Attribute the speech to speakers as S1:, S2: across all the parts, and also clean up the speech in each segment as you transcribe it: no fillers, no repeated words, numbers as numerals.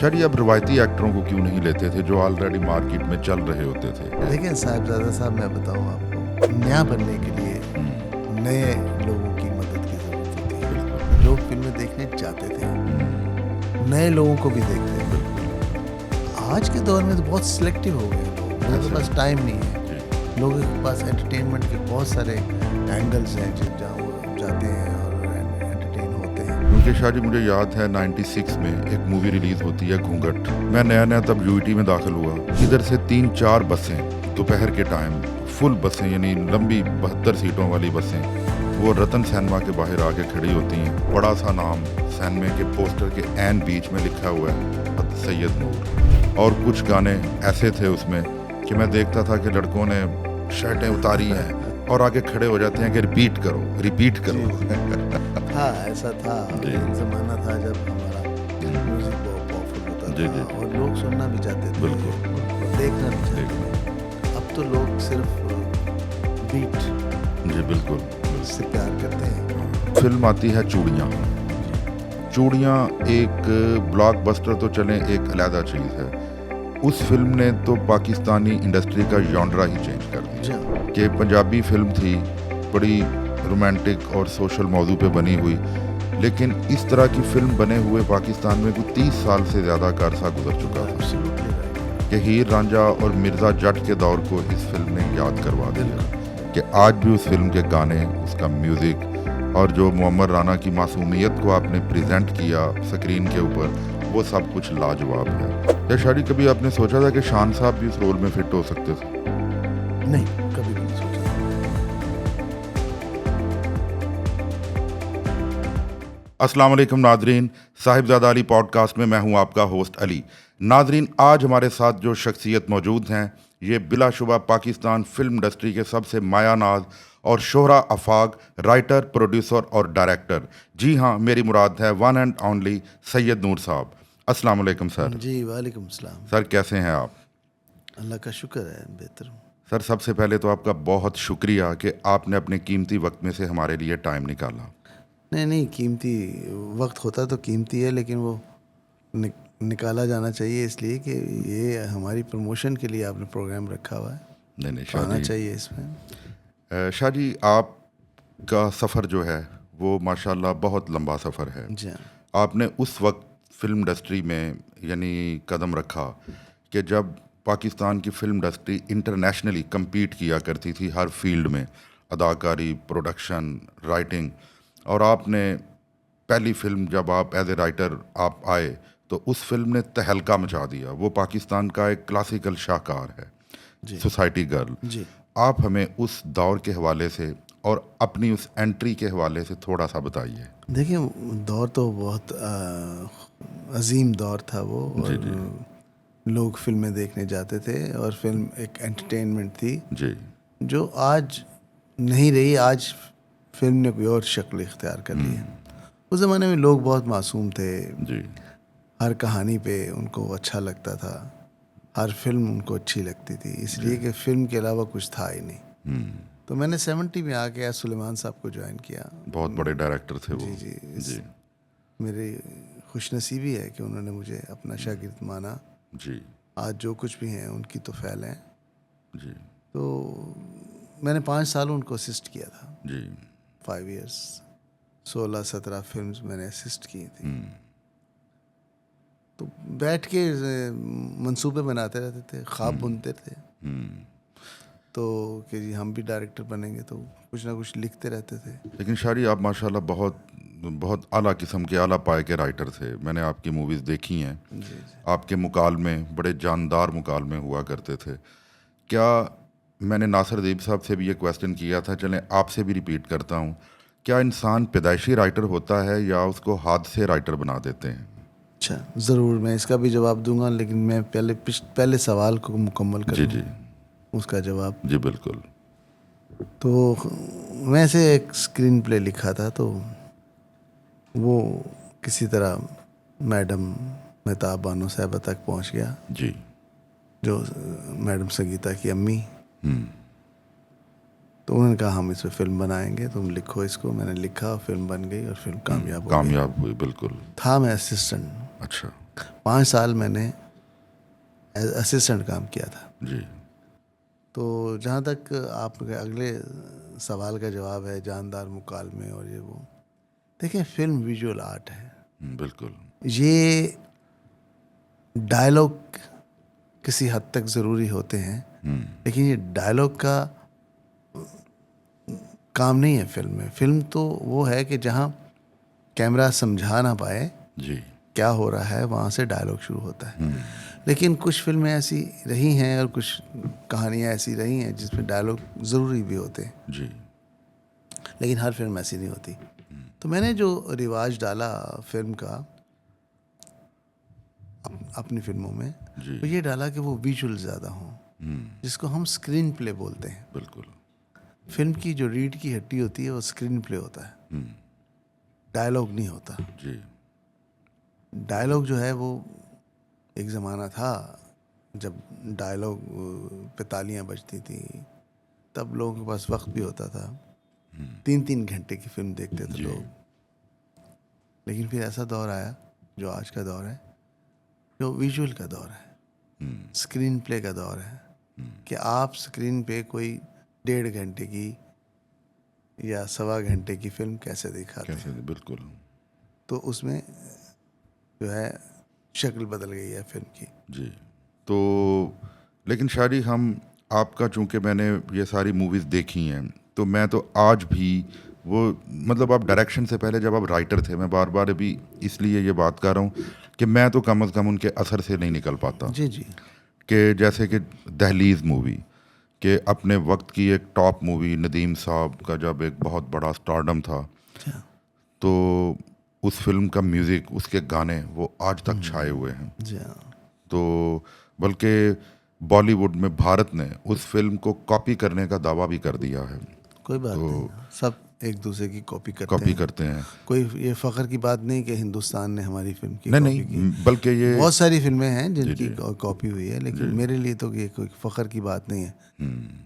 S1: शायद अब रवायती एक्टरों को क्यों नहीं लेते थे जो ऑलरेडी मार्केट में चल रहे होते थे?
S2: लेकिन साहिबजादा साहब, मैं बताऊं आपको, नया बनने के लिए नए लोगों की मदद की जरूरत होती है। लोग फिल्में देखने जाते थे, नए लोगों को भी देखते थे। आज के दौर में तो बहुत सिलेक्टिव हो गए लोग, लोगों के पास टाइम नहीं है। लोगों के पास एंटरटेनमेंट के बहुत सारे एंगल्स हैं जहाँ वो जाते हैं और एंटरटेन होते हैं।
S1: क्योंकि शायद मुझे याद है 96 में एक मूवी रिलीज होती है घूंघट। मैं नया नया तब यूईटी में दाखिल हुआ। इधर से 3-4 बसें दोपहर के टाइम, फुल बसें यानी लंबी 72 सीटों वाली बसें, वो रतन सिनेमा के बाहर आके खड़ी होती हैं। बड़ा सा नाम सिनेमा के पोस्टर के एन बीच में लिखा हुआ है सैयद नूर। और कुछ गाने ऐसे थे उसमें कि मैं देखता था कि लड़कों ने शर्टें उतारी हैं और आगे खड़े हो जाते हैं कि रिपीट करो रिपीट करो।
S2: हाँ, ऐसा था। एक ज़माना था जब हमारा म्यूजिक बहुत पावरफुल होता था और लोग सुनना भी चाहते थे,
S1: बिल्कुल,
S2: और देखना भी चाहते थे। अब तो लोग सिर्फ बीट
S1: जी बिल्कुल
S2: से प्यार करते हैं।
S1: फिल्म आती है चूड़ियाँ। चूड़ियाँ एक ब्लॉकबस्टर तो चलें, एक अलहदा चीज़ है। उस फिल्म ने तो पाकिस्तानी इंडस्ट्री का जॉनरा ही चेंज कर दिया कि पंजाबी फिल्म थी, बड़ी रोमांटिक और सोशल मौजू पे बनी हुई, लेकिन इस तरह की फिल्म बने हुए पाकिस्तान में कोई 30 साल से ज़्यादा का अरसा गुजर चुका था कि हीर रांझा और मिर्ज़ा जट के दौर को इस फिल्म ने याद करवा दिया कि आज भी उस फिल्म के गाने, उसका म्यूज़िक और जो मोहम्मद राना की मासूमियत को आपने प्रेजेंट किया स्क्रीन के ऊपर, वो सब कुछ लाजवाब है। या शायद कभी आपने सोचा था कि शान साहब भी उस रोल में फिट हो सकते थे?
S2: नहीं, कभी भी नहीं सोचा।
S1: अस्सलाम वालेकुम नाजरीन, साहिबजादा अली पॉडकास्ट में मैं हूं आपका होस्ट अली। नाजरीन, आज हमारे साथ जो शख्सियत मौजूद हैं, ये बिलाशुबा पाकिस्तान फिल्म इंडस्ट्री के सबसे मायानाज और शोहरा अफाक राइटर, प्रोड्यूसर और डायरेक्टर, जी हाँ, मेरी मुराद है वन एंड ओनली सैयद नूर साहब। अस्सलाम वालेकुम सर।
S2: जी, वालेकुम सलाम।
S1: सर कैसे हैं आप?
S2: अल्लाह का शुक्र है, बेहतर हूँ।
S1: सर सबसे पहले तो आपका बहुत शुक्रिया कि आपने अपने कीमती वक्त में से हमारे लिए टाइम निकाला।
S2: नहीं, कीमती वक्त होता तो कीमती है, लेकिन वो निकाला जाना चाहिए, इसलिए कि ये हमारी प्रमोशन के लिए आपने प्रोग्राम रखा हुआ है।
S1: नहीं
S2: तो आना
S1: शादी
S2: चाहिए इसमें।
S1: शाह जी, आपका सफ़र जो है वो माशाल्लाह बहुत लंबा सफ़र है।
S2: जी हाँ।
S1: आपने उस वक्त फिल्म इंडस्ट्री में यानी कदम रखा कि जब पाकिस्तान की फिल्म इंडस्ट्री इंटरनेशनली compete किया करती थी हर फील्ड में, अदाकारी, प्रोडक्शन, राइटिंग, और आपने पहली फिल्म जब आप एज ए राइटर आप आए तो उस फिल्म ने तहलका मचा दिया। वो पाकिस्तान का एक क्लासिकल शाहकार है, सोसाइटी गर्ल।
S2: जी,
S1: आप हमें उस दौर के हवाले से और अपनी उस एंट्री के हवाले से थोड़ा सा बताइए।
S2: देखिए, दौर तो बहुत अजीम दौर था वो,
S1: जी
S2: और
S1: जी
S2: लोग फिल्में देखने जाते थे और फिल्म एक एंटरटेनमेंट थी
S1: जी
S2: जो आज नहीं रही। आज फिल्म ने कोई और शक्ल इख्तियार कर ली है। उस ज़माने में लोग बहुत मासूम थे,
S1: जी
S2: हर कहानी पे उनको अच्छा लगता था, हर फिल्म उनको अच्छी लगती थी, इसलिए कि फ़िल्म के अलावा कुछ था ही नहीं। तो मैंने 70 में आके सुलेमान साहब को ज्वाइन किया।
S1: बहुत बड़े डायरेक्टर थे वो।
S2: जी,
S1: जी
S2: मेरी खुशनसीबी है कि उन्होंने मुझे अपना शागिर्द माना।
S1: जी
S2: आज जो कुछ भी हैं उनकी तो फैल हैं।
S1: जी
S2: तो मैंने 5 साल उनको असिस्ट किया था,
S1: जी
S2: 5 इयर्स, 16-17 फिल्म्स मैंने असिस्ट की थी। तो बैठ के मंसूबे बनाते रहते थे, ख्वाब बुनते थे। तो कि जी हम भी डायरेक्टर बनेंगे, तो कुछ ना कुछ लिखते रहते थे।
S1: लेकिन शारी, आप माशाल्लाह बहुत बहुत आला किस्म के, आला पाए के राइटर थे। मैंने आपकी मूवीज़ देखी हैं।
S2: जी,
S1: आपके मुकालमे बड़े जानदार मुकालमे हुआ करते थे। क्या, मैंने नासिर दीप साहब से भी ये क्वेश्चन किया था, चलें आपसे भी रिपीट करता हूँ, क्या इंसान पैदाइशी राइटर होता है या उसको हाथ से राइटर बना देते हैं?
S2: अच्छा, ज़रूर मैं इसका भी जवाब दूंगा, लेकिन मैं पहले सवाल को मुकम्मल कर
S1: जी
S2: लूँ
S1: जी
S2: उसका जवाब।
S1: जी बिल्कुल।
S2: तो मैं से एक स्क्रीन प्ले लिखा था, तो वो किसी तरह मैडम मेहताब बानो साहबा तक पहुंच गया,
S1: जी
S2: जो मैडम संगीता की अम्मी। तो उन्होंने कहा हम इस पर फिल्म बनाएंगे, तुम लिखो इसको। मैंने लिखा, फिल्म बन गई और फिल्म कामयाब हो गई।
S1: कामयाब हुई, बिल्कुल।
S2: था मैं असिस्टेंट,
S1: अच्छा,
S2: 5 साल मैंने असिस्टेंट काम किया था।
S1: जी।
S2: तो जहाँ तक आपके अगले सवाल का जवाब है जानदार मुकालमे और ये वो, देखिए फिल्म विजुअल आर्ट है।
S1: बिल्कुल।
S2: ये डायलॉग किसी हद तक ज़रूरी होते हैं, लेकिन ये डायलॉग का काम नहीं है फिल्म में। फिल्म तो वो है कि जहाँ कैमरा समझा ना पाए
S1: जी।
S2: क्या हो रहा है, वहाँ से डायलॉग शुरू होता है। लेकिन कुछ फिल्में ऐसी रही हैं और कुछ कहानियाँ ऐसी रही हैं जिसमें डायलॉग ज़रूरी भी होते हैं,
S1: जी।
S2: लेकिन हर फिल्म ऐसी नहीं होती। तो मैंने जो रिवाज डाला फिल्म का अपनी फिल्मों में,
S1: जी।
S2: वो ये डाला कि वो विजुअल ज़्यादा हों, जिसको हम स्क्रीन प्ले बोलते हैं।
S1: बिल्कुल।
S2: फिल्म की जो रीढ़ की हड्डी होती है वो स्क्रीन प्ले होता है, डायलॉग नहीं होता।
S1: जी।
S2: डायलॉग जो है वो एक ज़माना था जब डायलॉग पे तालियां बजती थी, तब लोगों के पास वक्त भी होता था, 3-3 घंटे की फिल्म देखते थे लोग। लेकिन फिर ऐसा दौर आया जो आज का दौर है, जो विजुअल का दौर है, स्क्रीन प्ले का दौर है, कि आप स्क्रीन पे कोई 1.5 घंटे की या 1.25 घंटे की फिल्म कैसे दिखाते हैं।
S1: कैसे? बिल्कुल।
S2: तो उसमें जो है शक्ल बदल गई है फिल्म की।
S1: जी। तो लेकिन शायरी हम आपका, चूंकि मैंने ये सारी मूवीज़ देखी हैं, तो मैं तो आज भी वो, मतलब आप डायरेक्शन से पहले जब आप राइटर थे, मैं बार बार अभी इसलिए ये बात कर रहा हूँ कि मैं तो कम अज़ कम उनके असर से नहीं निकल पाता।
S2: जी जी।
S1: कि जैसे कि दहलीज मूवी, कि अपने वक्त की एक टॉप मूवी, नदीम साहब का जब एक बहुत बड़ा स्टारडम था,
S2: अच्छा।
S1: तो उस फिल्म का म्यूज़िक, उसके गाने वो आज तक छाए हुए हैं।
S2: जी हाँ।
S1: तो बल्कि बॉलीवुड में भारत ने उस फिल्म को कॉपी करने का दावा भी कर दिया है।
S2: कोई बात
S1: तो
S2: नहीं, सब एक दूसरे की कॉपी करते
S1: कॉपी
S2: हैं।
S1: करते हैं।
S2: कोई ये फ़ख्र की बात नहीं कि हिंदुस्तान ने हमारी फिल्म की
S1: नहीं
S2: कॉपी की।
S1: नहीं, बल्कि ये
S2: बहुत सारी फिल्में हैं
S1: जी
S2: जिनकी
S1: जी
S2: कॉपी हुई है, लेकिन मेरे लिए तो ये कोई फ़ख्र की बात नहीं है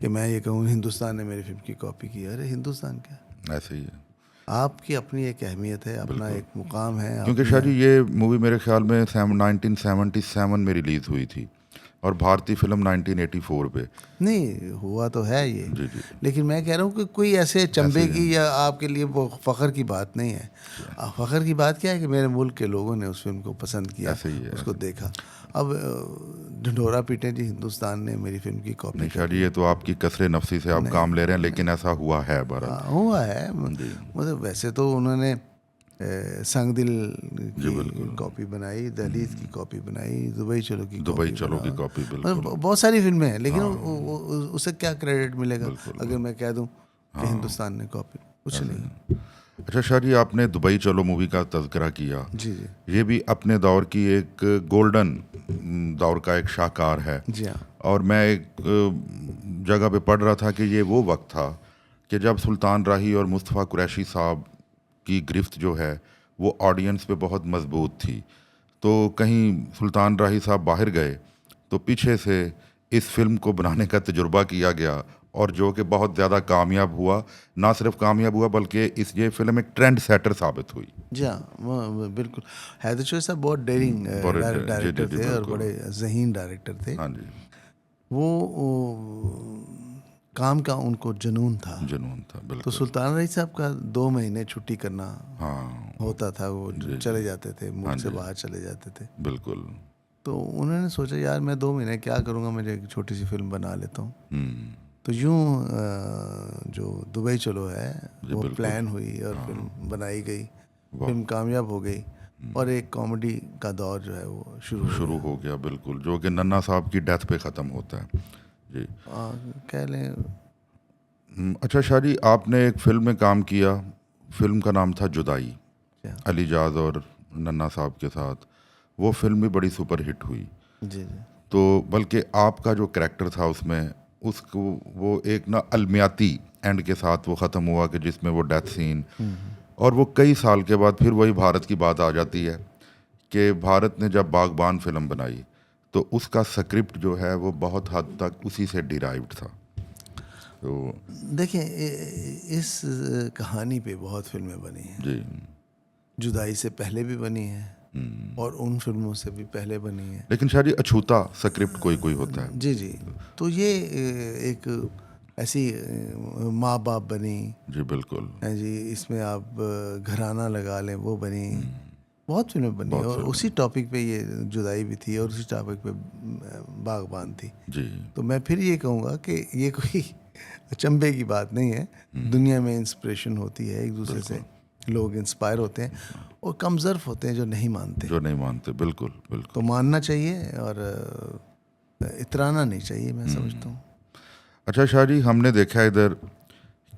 S2: कि मैं ये कहूँ हिंदुस्तान ने मेरी फिल्म की कॉपी की। अरे हिंदुस्तान क्या,
S1: ऐसे ही है।
S2: आपकी अपनी एक अहमियत है, अपना एक मुकाम है।
S1: क्योंकि
S2: अपना
S1: शायद ये मूवी मेरे ख्याल में 1977 में रिलीज़ हुई थी और भारतीय फिल्म 1984 पे।
S2: नहीं हुआ तो है ये,
S1: जी जी।
S2: लेकिन मैं कह रहा हूँ कि कोई ऐसे चंबे की या आपके लिए वो फ़ख्र की बात नहीं है। फ़ख्र की बात क्या है कि मेरे मुल्क के लोगों ने उस फिल्म को पसंद किया,
S1: ऐसे ही है,
S2: उसको देखा। अब ढिंढोरा पीटे जी हिंदुस्तान ने मेरी फिल्म की कॉपी
S1: नहीं
S2: कर
S1: शायद
S2: दी।
S1: ये तो आपकी कसरे नफसी से आप काम ले रहे हैं, लेकिन ऐसा हुआ है बहरहाल।
S2: हाँ, हुआ है। मतलब वैसे तो उन्होंने संग दिल की कॉपी बनाई, दहलीज की कॉपी बनाई, दुबई चलो की
S1: दुबई
S2: कॉपी
S1: चलो की
S2: बनाई।
S1: कॉपी,
S2: मतलब
S1: बिल्कुल।
S2: बहुत सारी फिल्में हैं, लेकिन उसे क्या क्रेडिट मिलेगा
S1: बिल्कुल।
S2: अगर मैं कह दूं कि हिंदुस्तान ने कॉपी, कुछ नहीं।
S1: अच्छा शायद जी, आपने दुबई चलो मूवी का तज़किरा किया,
S2: जी जी।
S1: ये भी अपने दौर की एक गोल्डन दौर का एक शाहकार है।
S2: जी हाँ।
S1: और मैं एक जगह पे पढ़ रहा था कि ये वो वक्त था कि जब सुल्तान राही और मुस्तफ़ा कुरैशी साहब की गिरफ्त जो है वो ऑडियंस पे बहुत मजबूत थी। तो कहीं सुल्तान राही साहब बाहर गए तो पीछे से इस फिल्म को बनाने का तजुर्बा किया गया, और जो कि बहुत ज़्यादा कामयाब हुआ। ना सिर्फ कामयाब हुआ बल्कि ये फिल्म एक ट्रेंड सेटर साबित हुई।
S2: जी हाँ, वो बिल्कुल। हैदर चौधरी साहब बहुत डेयरिंग
S1: जी
S2: डायरेक्टर
S1: जी
S2: थे और
S1: बिल्कुल।
S2: बड़े ज़हीन डायरेक्टर थे।
S1: हाँ जी।
S2: वो काम का उनको जुनून था।
S1: जुनून था,
S2: तो
S1: बिल्कुल।
S2: सुल्तान राही साहब का 2 महीने छुट्टी करना
S1: हाँ
S2: होता था, वो चले जाते थे, मुल्क से
S1: जी।
S2: बाहर चले जाते थे।
S1: बिल्कुल।
S2: तो उन्होंने सोचा यार मैं 2 महीने क्या करूँगा, मुझे एक छोटी सी फिल्म बना लेता हूँ।
S1: हम्म।
S2: तो यूँ जो दुबई चलो है वो
S1: बिल्कुल।
S2: प्लान हुई और फिल्म बनाई गई, फिल्म कामयाब हो गई और एक कॉमेडी का दौर जो है वो शुरू
S1: हो गया, बिल्कुल, जो कि नन्ना साहब की डेथ पे ख़त्म होता है। जी।
S2: कह लें।
S1: अच्छा शादी, आपने एक फिल्म में काम किया, फिल्म का नाम था जुदाई,
S2: क्या?
S1: अली जाज और नन्ना साहब के साथ। वो फिल्म भी बड़ी सुपर हिट हुई।
S2: जी जी।
S1: तो बल्कि आपका जो करैक्टर था उसमें, उसको वो एक ना अलमियाती एंड के साथ वो ख़त्म हुआ कि जिसमें वो डेथ सीन, और वो कई साल के बाद फिर वही भारत की बात आ जाती है कि भारत ने जब बागबान फिल्म बनाई तो उसका स्क्रिप्ट जो है वो बहुत हद तक उसी से डिराइव्ड था। तो
S2: देखिए इस कहानी पे बहुत फिल्में बनी हैं।
S1: जी।
S2: जुदाई से पहले भी बनी है, और उन फिल्मों से भी पहले बनी है।
S1: लेकिन शायद ये अछूता स्क्रिप्ट कोई कोई होता है।
S2: जी जी, तो ये एक ऐसी माँ बाप बनी
S1: जी बिल्कुल।
S2: है जी, इसमें आप घराना लगा लें वो बनी, बहुत फिल्में बनी और उसी टॉपिक पे ये जुदाई भी थी और उसी टॉपिक पे बागबान थी।
S1: जी।
S2: तो मैं फिर ये कहूँगा कि ये कोई अचंभे की बात नहीं है, दुनिया में इंस्पिरेशन होती है, एक दूसरे से लोग इंस्पायर होते हैं और कम ज़र्फ होते हैं जो नहीं मानते।
S1: बिल्कुल बिल्कुल।
S2: तो मानना चाहिए और इतराना नहीं चाहिए, मैं समझता हूँ।
S1: अच्छा शाह जी, हमने देखा है इधर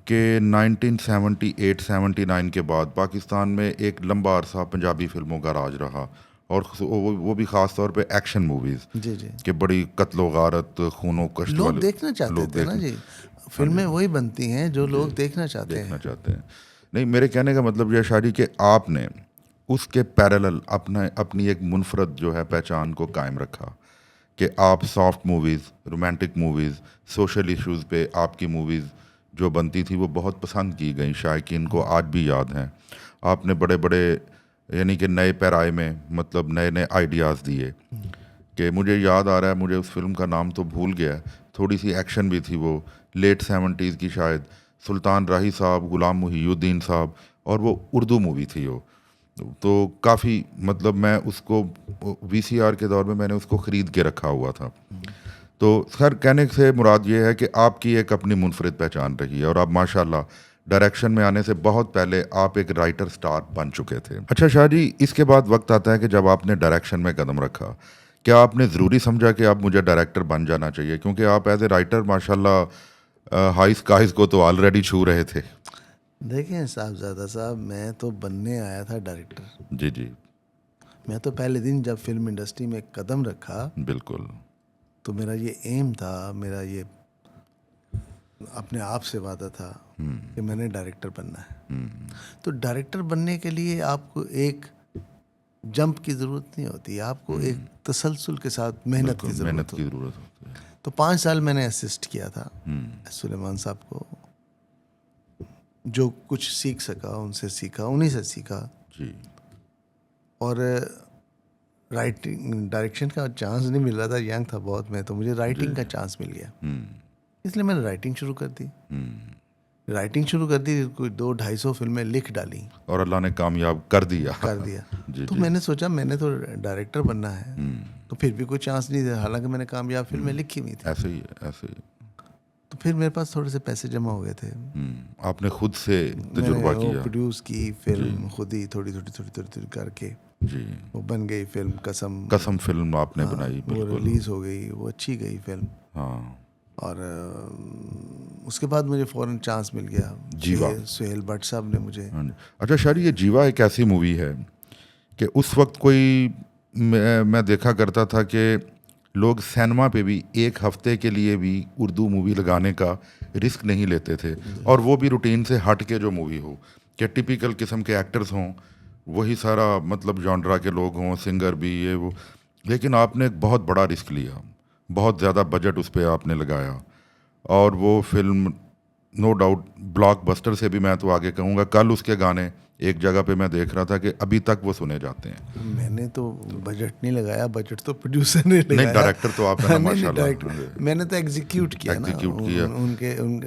S1: कि 1978-79 के बाद पाकिस्तान में एक लंबा अरसा पंजाबी फिल्मों का राज रहा, और वो भी ख़ास तौर पे एक्शन मूवीज़
S2: जी जी,
S1: कि बड़ी कत्लो गारत, खूनो कश्त
S2: लोग
S1: वाले
S2: देखना चाहते थे ना जी, फिल्में वही बनती हैं जो लोग देखना चाहते हैं।
S1: नहीं, मेरे कहने का मतलब यह शादी कि आपने उसके पैरेलल अपनी एक मुनफरद जो है पहचान को कायम रखा कि आप soft movies, romantic movies, social issues पे आपकी मूवीज़ जो बनती थी वो बहुत पसंद की गई, शायकीन को आज भी याद हैं। आपने बड़े बड़े यानी कि नए पैराए में मतलब नए नए आइडियाज़ दिए कि मुझे याद आ रहा है, मुझे उस फिल्म का नाम तो भूल गया, थोड़ी सी एक्शन भी थी, वो लेट 70s की शायद, सुल्तान राही साहब, गुलाम मुहीउद्दीन साहब, और वो उर्दू मूवी थी वो। तो काफ़ी मतलब मैं उसको VCR के दौर में मैंने उसको ख़रीद के रखा हुआ था। तो खैर कहने से मुराद ये है कि आपकी एक अपनी मुनफरिद पहचान रही है और आप माशाल्लाह डायरेक्शन में आने से बहुत पहले आप एक राइटर स्टार बन चुके थे। अच्छा शाह जी, इसके बाद वक्त आता है कि जब आपने डायरेक्शन में कदम रखा, क्या आपने ज़रूरी समझा कि आप मुझे डायरेक्टर बन जाना चाहिए, क्योंकि आप एज ए राइटर माशाल्लाह हाई स्काइज को तो ऑलरेडी छू रहे थे?
S2: देखें साहबजादा साहब, मैं तो बनने आया था डायरेक्टर।
S1: जी जी
S2: मैं तो पहले दिन जब फिल्म इंडस्ट्री में कदम रखा
S1: बिल्कुल।
S2: तो मेरा ये एम था, मेरा ये अपने आप से वादा था कि मैंने डायरेक्टर बनना है। तो डायरेक्टर बनने के लिए आपको एक जंप की ज़रूरत नहीं होती, आपको एक तसलसल के साथ मेहनत की ज़रूरत
S1: होती है।
S2: तो 5 साल मैंने असिस्ट किया था सुलेमान साहब को, जो कुछ सीख सका उनसे सीखा, उन्हीं से सीखा
S1: जी।
S2: और राइटिंग डायरेक्शन का चांस नहीं मिल रहा था, यंग था बहुत मैं, तो मुझे राइटिंग का चांस मिल गया, इसलिए मैंने राइटिंग शुरू कर दी। कोई 200-250 फिल्में लिख डाली
S1: और अल्लाह ने कामयाब कर दिया।
S2: तो मैंने सोचा मैंने तो डायरेक्टर बनना है, तो फिर भी कोई चांस नहीं दिया, हालांकि मैंने कामयाब फिल्में लिखी हुई थी।
S1: ऐसे ही
S2: तो फिर मेरे पास थोड़े से पैसे जमा हो गए थे,
S1: आपने खुद से तजुर्बा किया,
S2: प्रोड्यूस की फिल्म खुद ही थोड़ी करके
S1: जी,
S2: वो बन गई फिल्म
S1: कसम फिल्म आपने बनाई,
S2: वो रिलीज हो गई, वो अच्छी गई फिल्म।
S1: हाँ।
S2: और उसके बाद मुझे फ़ौरन चांस मिल गया,
S1: जीवा,
S2: सुहेल भट्ट साहब ने मुझे।
S1: अच्छा शायद ये जीवा एक ऐसी मूवी है कि उस वक्त कोई मैं देखा करता था कि लोग सिनेमा पे भी एक हफ्ते के लिए भी उर्दू मूवी लगाने का रिस्क नहीं लेते थे, और वो भी रूटीन से हट के जो मूवी हो, कि टिपिकल किस्म के एक्टर्स हों, वही सारा मतलब जॉनरा के लोग हों, सिंगर भी ये वो, लेकिन आपने एक बहुत बड़ा रिस्क लिया, बहुत ज़्यादा बजट उस पर आपने लगाया, और वो फिल्म नो डाउट ब्लॉकबस्टर से भी मैं तो आगे कहूँगा। कल उसके गाने एक जगह पे मैं देख रहा था कि अभी तक वो सुने जाते हैं।
S2: मैंने तो बजट नहीं लगाया, बजट तो प्रोड्यूसर ने लगाया।
S1: नहीं, डायरेक्टर तो आप है ना माशाल्लाह।
S2: मैंने तो एग्जीक्यूट किया ना,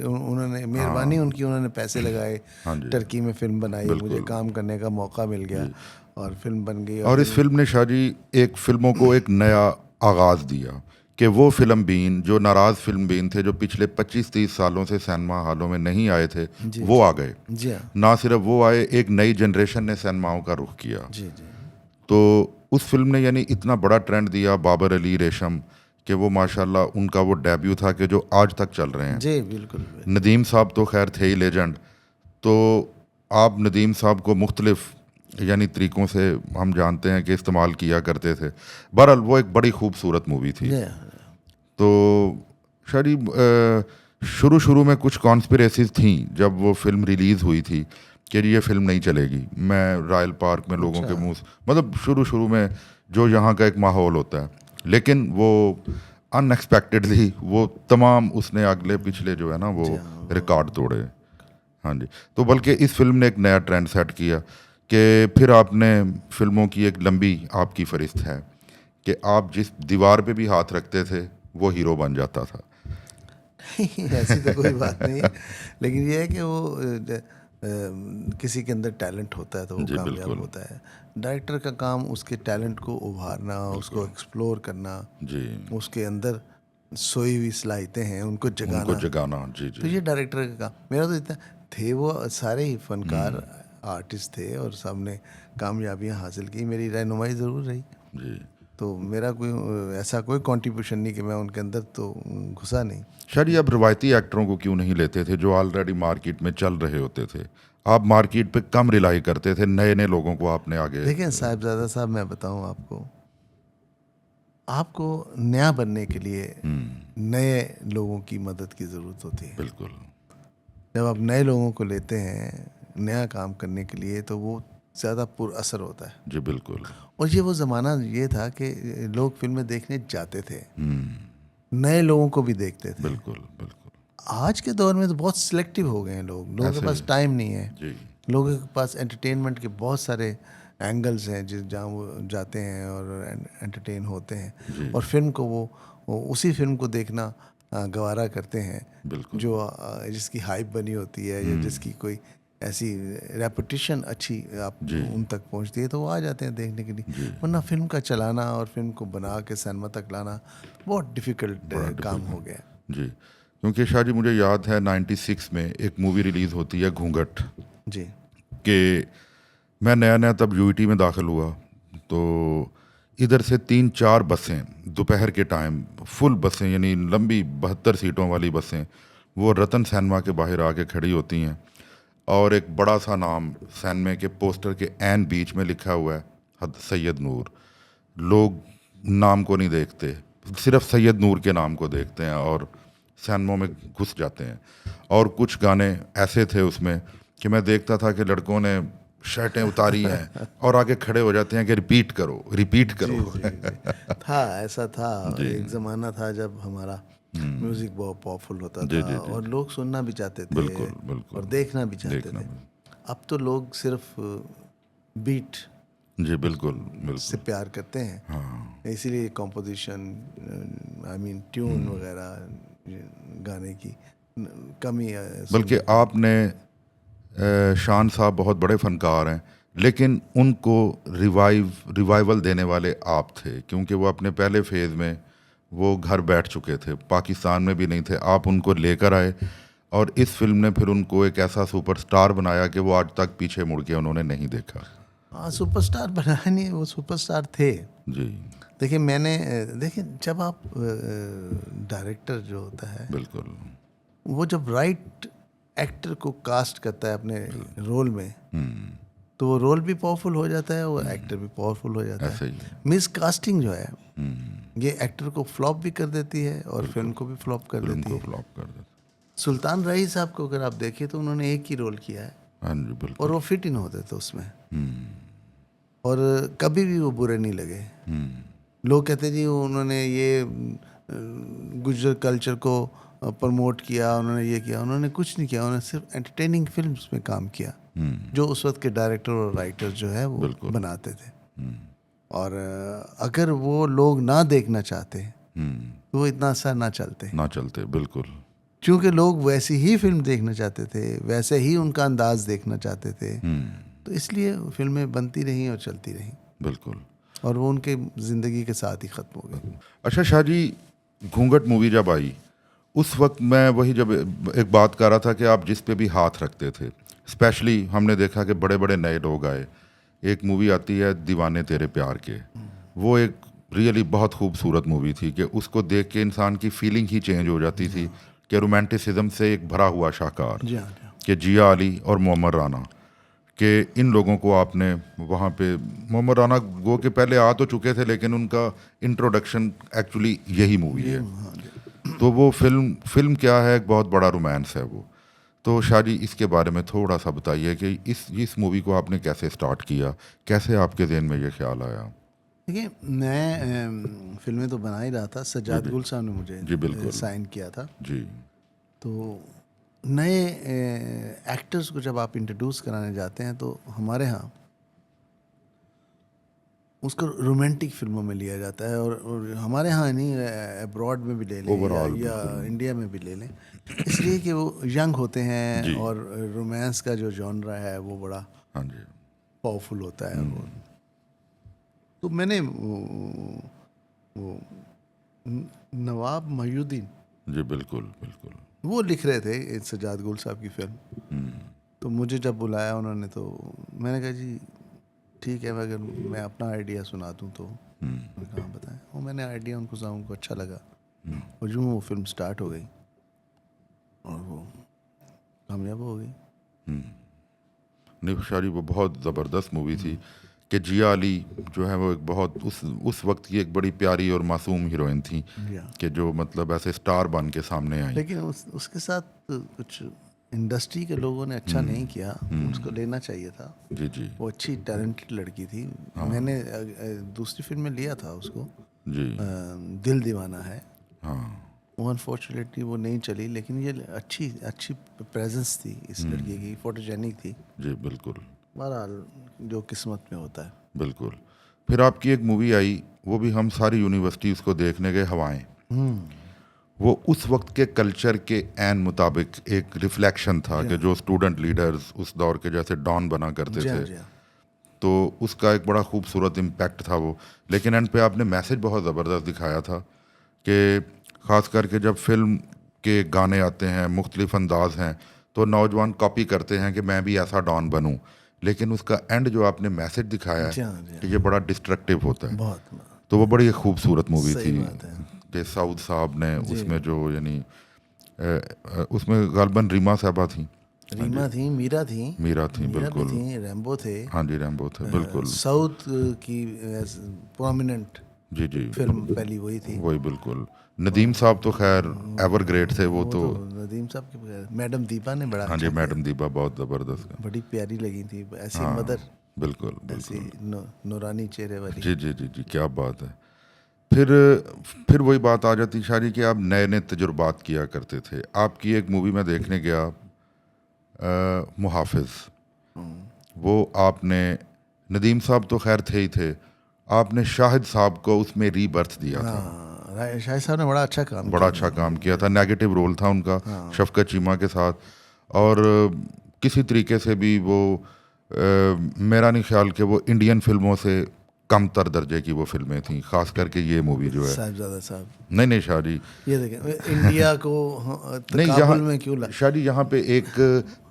S2: उन्होंने मेहरबानी उनकी, उन्होंने पैसे लगाए, टर्की में फिल्म बनाई, मुझे काम करने का मौका मिल गया और फिल्म बन गई।
S1: और इस फिल्म ने शादी एक फिल्मों को एक नया आगाज़ दिया कि वो फिल्म बीन जो नाराज़ फिल्म बीन थे, जो पिछले 25-30 सालों से सिनेमा हॉलों में नहीं आए थे, वो आ गए। ना सिर्फ वो आए, एक नई जनरेशन ने सिनेमाओं का रुख किया। तो उस फिल्म ने यानी इतना बड़ा ट्रेंड दिया, बाबर अली, रेशम, कि वो माशाल्लाह उनका वो डेब्यू था कि जो आज तक चल रहे हैं।
S2: जी बिल्कुल।
S1: नदीम साहब तो खैर थे ही लेजेंड, तो आप नदीम साहब को मुख्तलिफ यानी तरीक़ों से हम जानते हैं कि इस्तेमाल किया करते थे। बहरहाल वो एक बड़ी खूबसूरत मूवी थी। तो शायद शुरू में कुछ कॉन्स्पिरेसीज थी जब वो फिल्म रिलीज़ हुई थी कि ये फिल्म नहीं चलेगी। मैं रॉयल पार्क में लोगों के मुंह मतलब शुरू में जो यहाँ का एक माहौल होता है, लेकिन वो अनएक्सपेक्टेडली वो तमाम उसने अगले पिछले जो है ना वो रिकॉर्ड तोड़े। हाँ जी, तो बल्कि इस फिल्म ने एक नया ट्रेंड सेट किया कि फिर आपने फिल्मों की एक लंबी आपकी फरिस्त है कि आप जिस दीवार पे भी हाथ रखते थे वो हीरो बन जाता था।
S2: ऐसी तो कोई बात नहीं है, लेकिन ये है कि वो किसी के अंदर टैलेंट होता है तो वो
S1: जी
S2: कामयाब
S1: बिल्कुल।
S2: होता है। डायरेक्टर का काम उसके टैलेंट को उभारना, उसको एक्सप्लोर करना,
S1: जी,
S2: उसके अंदर सोई हुई सलाहितें हैं उनको
S1: उनको
S2: जगाना।
S1: जगाना। जी
S2: तो
S1: जी।
S2: ये डायरेक्टर का काम। मेरा तो इतना थे, वो सारे ही फनकार आर्टिस्ट थे और सबने कामयाबियां हासिल की, मेरी रहनुमाई ज़रूर रही।
S1: जी।
S2: तो मेरा कोई ऐसा कोई कंट्रीब्यूशन नहीं कि मैं उनके अंदर तो घुसा नहीं।
S1: शायद ये अब रिवायती एक्टरों को क्यों नहीं लेते थे जो ऑलरेडी मार्केट में चल रहे होते थे? आप मार्केट पे कम रिलाई करते थे, नए नए लोगों को आपने आगे।
S2: देखें साहिबजादा साहब, मैं बताऊं आपको, आपको नया बनने के लिए नए लोगों की मदद की ज़रूरत होती है।
S1: बिल्कुल।
S2: जब आप नए लोगों को लेते हैं नया काम करने के लिए तो वो ज़्यादा पुरअसर होता है।
S1: जी बिल्कुल।
S2: और ये वो ज़माना ये था कि लोग फिल्में देखने जाते थे, नए लोगों को भी देखते थे।
S1: बिल्कुल बिल्कुल।
S2: आज के दौर में तो बहुत सिलेक्टिव हो गए हैं लोग, लोगों के
S1: ऐसे
S2: पास
S1: ही।
S2: टाइम नहीं है।
S1: जी
S2: लोगों के पास एंटरटेनमेंट के बहुत सारे एंगल्स हैं जिस जहाँ वो जाते हैं और एंटरटेन होते हैं, और फिल्म को वो उसी फिल्म को देखना गवारा करते हैं
S1: बिल्कुल।
S2: जो जिसकी हाइप बनी होती है या जिसकी कोई ऐसी रेपुटेशन अच्छी आप उन तक पहुंचती है तो वो आ जाते हैं देखने के लिए। वरना फिल्म का चलाना और फिल्म को बना के सिनेमा तक लाना बहुत डिफ़िकल्ट काम हो गया।
S1: जी। क्योंकि शाह जी मुझे याद है 96 में एक मूवी रिलीज़ होती है घूंघट,
S2: जी
S1: कि मैं नया नया तब यूईटी में दाखिल हुआ, तो इधर से 3-4 बसें दोपहर के टाइम, फुल बसें यानी लंबी 72 सीटों वाली बसें, वो रतन सिनेमा के बाहर आके खड़ी होती हैं और एक बड़ा सा नाम सिनेमा के पोस्टर के एन बीच में लिखा हुआ है सैयद नूर। लोग नाम को नहीं देखते, सिर्फ सैयद नूर के नाम को देखते हैं और सिनेमा में घुस जाते हैं। और कुछ गाने ऐसे थे उसमें कि मैं देखता था कि लड़कों ने शर्टें उतारी हैं और आगे खड़े हो जाते हैं कि रिपीट करो रिपीट करो।
S2: था, ऐसा था। एक ज़माना था जब हमारा म्यूज़िक बहुत पावरफुल होता
S1: जी
S2: था
S1: जी जी।
S2: और लोग सुनना भी चाहते थे
S1: बिल्कुल बिल्कुल।
S2: और देखना भी चाहते
S1: देखना
S2: थे। अब तो लोग सिर्फ बीट
S1: जी बिल्कुल
S2: से
S1: बिल्कुल।
S2: प्यार करते हैं,
S1: हाँ
S2: इसीलिए कंपोजिशन, आई मीन ट्यून वगैरह गाने की कमी है।
S1: बल्कि आपने शान साहब बहुत बड़े फनकार हैं, लेकिन उनको रिवाइवल देने वाले आप थे, क्योंकि वो अपने पहले फेज़ में वो घर बैठ चुके थे, पाकिस्तान में भी नहीं थे। आप उनको लेकर आए और इस फिल्म ने फिर उनको एक ऐसा सुपरस्टार बनाया कि वो आज तक पीछे मुड़ के उन्होंने नहीं देखा।
S2: हाँ, सुपरस्टार बनाया नहीं, वो सुपरस्टार थे।
S1: जी
S2: देखिए मैंने देखिए जब आप डायरेक्टर जो होता है
S1: बिल्कुल।
S2: वो जब राइट एक्टर को कास्ट करता है अपने रोल में तो वो रोल भी पावरफुल हो जाता है, वो एक्टर भी पावरफुल हो जाता
S1: ऐसे
S2: है।
S1: ही।
S2: मिस कास्टिंग जो है ये एक्टर को फ्लॉप भी कर देती है और फिल्म को भी फ्लॉप कर
S1: फिल्म
S2: देती
S1: को
S2: है।
S1: फ्लॉप कर देते।
S2: सुल्तान राही साहब को अगर आप देखें तो उन्होंने एक ही रोल किया है
S1: हाँ जी
S2: और
S1: बिल्कुल।
S2: वो फिट इन होते थे उसमें, और कभी भी वो बुरे नहीं लगे। लोग कहते जी उन्होंने ये गुजर कल्चर को प्रमोट किया, उन्होंने ये किया, उन्होंने कुछ नहीं किया। उन्होंने सिर्फ एंटरटेनिंग फिल्म्स में काम किया जो उस वक्त के डायरेक्टर और राइटर जो है वो बनाते थे। और अगर वो लोग ना देखना चाहते तो वो इतना असर ना चलते,
S1: ना चलते बिल्कुल।
S2: क्योंकि लोग वैसी ही फिल्म देखना चाहते थे, वैसे ही उनका अंदाज देखना चाहते थे। तो इसलिए फिल्में बनती रहीं और चलती रहीं
S1: बिल्कुल।
S2: और वो उनके ज़िंदगी के साथ ही ख़त्म हो गई।
S1: अच्छा शाह जी, घूंघट मूवी जब आई उस वक्त मैं वही जब एक बात कर रहा था कि आप जिस पे भी हाथ रखते थे, स्पेशली हमने देखा कि बड़े बड़े नए लोग आए। एक मूवी आती है दीवाने तेरे प्यार के, वो एक रियली बहुत खूबसूरत मूवी थी कि उसको देख के इंसान की फीलिंग ही चेंज हो जाती थी कि रोमांटिसिज्म से एक भरा हुआ शाहकार
S2: जी हाँ, जी हाँ।
S1: कि जिया अली और मोहम्मद राना कि इन लोगों को आपने वहाँ पे, मोहम्मद राना गो के पहले आ तो चुके थे लेकिन उनका इंट्रोडक्शन एक्चुअली यही मूवी है। तो वो फिल्म क्या है, एक बहुत बड़ा रोमांस है वो। तो शाह जी इसके बारे में थोड़ा सा बताइए कि इस मूवी को आपने कैसे स्टार्ट किया, कैसे आपके ज़हन में ये ख्याल आया?
S2: देखिए मैं फिल्में तो बना ही रहा था, सज्जाद गुल साहब ने मुझे
S1: जी बिल्कुल।
S2: साइन किया था।
S1: जी
S2: तो नए एक्टर्स को जब आप इंट्रोड्यूस कराने जाते हैं तो हमारे यहाँ उसको रोमांटिक फिल्मों में लिया जाता है, और हमारे यहाँ नहीं, अब्रॉड में भी ले लें
S1: Overall,
S2: या
S1: बिल्कुल।
S2: इंडिया में भी ले लें, इसलिए कि वो यंग होते हैं
S1: जी।
S2: और रोमांस का जो जॉनरा है वो बड़ा
S1: हाँ जी।
S2: पावरफुल होता है। वो तो मैंने वो नवाब मोहिउद्दीन
S1: जी बिल्कुल बिल्कुल।
S2: वो लिख रहे थे सज्जाद गुल साहब की फिल्म, तो मुझे जब बुलाया उन्होंने तो मैंने कहा जी ठीक है, अगर मैं अपना आइडिया सुना दूँ तो। मैंने कहा हाँ, बताएं। और मैंने आइडिया उनको अच्छा लगा, और यूँ वो फिल्म स्टार्ट हो गई और वो कामयाब हो गई।
S1: निशारी वो बहुत ज़बरदस्त मूवी थी कि जिया अली जो है वो एक बहुत उस वक्त की एक बड़ी प्यारी और मासूम हीरोइन थी
S2: या
S1: कि जो मतलब ऐसे स्टार बन के सामने आई।
S2: लेकिन उसके साथ कुछ इंडस्ट्री के लोगों ने अच्छा नहीं किया, उसको लेना चाहिए था।
S1: जी जी
S2: वो अच्छी टैलेंटेड लड़की थी। मैंने दूसरी फिल्म में लिया था उसको,
S1: जी।
S2: दिल दीवाना है।
S1: हाँ
S2: वो अनफॉर्चुनेटली वो नहीं चली, लेकिन ये अच्छी अच्छी प्रेजेंस थी इस लड़की की, फोटोजेनिक थी।
S1: जी बिल्कुल
S2: बहरहाल जो किस्मत में होता है।
S1: बिल्कुल। फिर आपकी एक मूवी आई, वो भी हम सारी यूनिवर्सिटीज़ को देखने गए, हवाएं। वो उस वक्त के कल्चर के एन मुताबिक एक रिफ्लेक्शन था कि जो स्टूडेंट लीडर्स उस दौर के जैसे डॉन बना करते
S2: जी हाँ,
S1: थे,
S2: जी हाँ।
S1: तो उसका एक बड़ा खूबसूरत इम्पैक्ट था वो। लेकिन एंड पे आपने मैसेज बहुत ज़बरदस्त दिखाया था कि ख़ास करके जब फिल्म के गाने आते हैं, मुख्तलिफ अंदाज हैं, तो नौजवान कॉपी करते हैं कि मैं भी ऐसा डॉन बनूं। लेकिन उसका एंड जो आपने मैसेज दिखाया है
S2: जी हाँ, जी हाँ।
S1: कि ये बड़ा डिस्ट्रक्टिव होता है,
S2: बहुत
S1: तो वो बड़ी खूबसूरत मूवी
S2: सही
S1: थी
S2: बात है।
S1: कि साउद साहब ने
S2: जी।
S1: उसमें जो यानी उसमें गालबन रीमा साहबा थी,
S2: रीमा थी, मीरा थी,
S1: मीरा थी,
S2: मीरा भी
S1: बिल्कुल।
S2: थी, रैम्बो थे।
S1: हाँ जी, रैम्बो थे, बिल्कुल।
S2: साउथ की प्रोमिनेंट
S1: जी जी
S2: फिल्म पहली वही थी।
S1: वही बिल्कुल। नदीम साहब तो खैर एवर ग्रेट थे वो तो।
S2: नदीम साहब के बगैर मैडम दीपा ने बड़ा
S1: हाँ
S2: अच्छा
S1: जी,
S2: किया।
S1: मैडम दीपा बहुत ज़बरदस्त है।
S2: बड़ी प्यारी लगी थी, ऐसी
S1: हाँ
S2: मदर,
S1: बिल्कुल
S2: ऐसी
S1: बिल्कुल।
S2: नूरानी चेहरे वाली।
S1: जी जी जी जी, क्या बात है। फिर फिर वही बात आ जाती शारी कि आप नए नए तजुर्बात किया करते थे। आपकी एक मूवी में देखने गया, मुहाफिज। वो आपने, नदीम साहब तो खैर थे ही थे, आपने शाहिद साहब को उसमें रीबर्थ दिया था।
S2: शाहिद साहब ने बड़ा अच्छा काम
S1: बड़ा
S2: किया
S1: अच्छा
S2: था।
S1: काम किया था, नेगेटिव रोल था उनका शफकत चीमा के साथ। और किसी तरीके से भी वो मेरा नहीं ख्याल कि वो इंडियन फिल्मों से कम तर दर्जे की वो फिल्में थी, खास करके ये मूवी जो है।
S2: साहिबजादा साहब,
S1: नहीं नहीं शाहजी,
S2: ये देखें इंडिया को
S1: नहीं यहाँ
S2: तकाबुल में क्यों ला।
S1: शाहजी यहाँ पे एक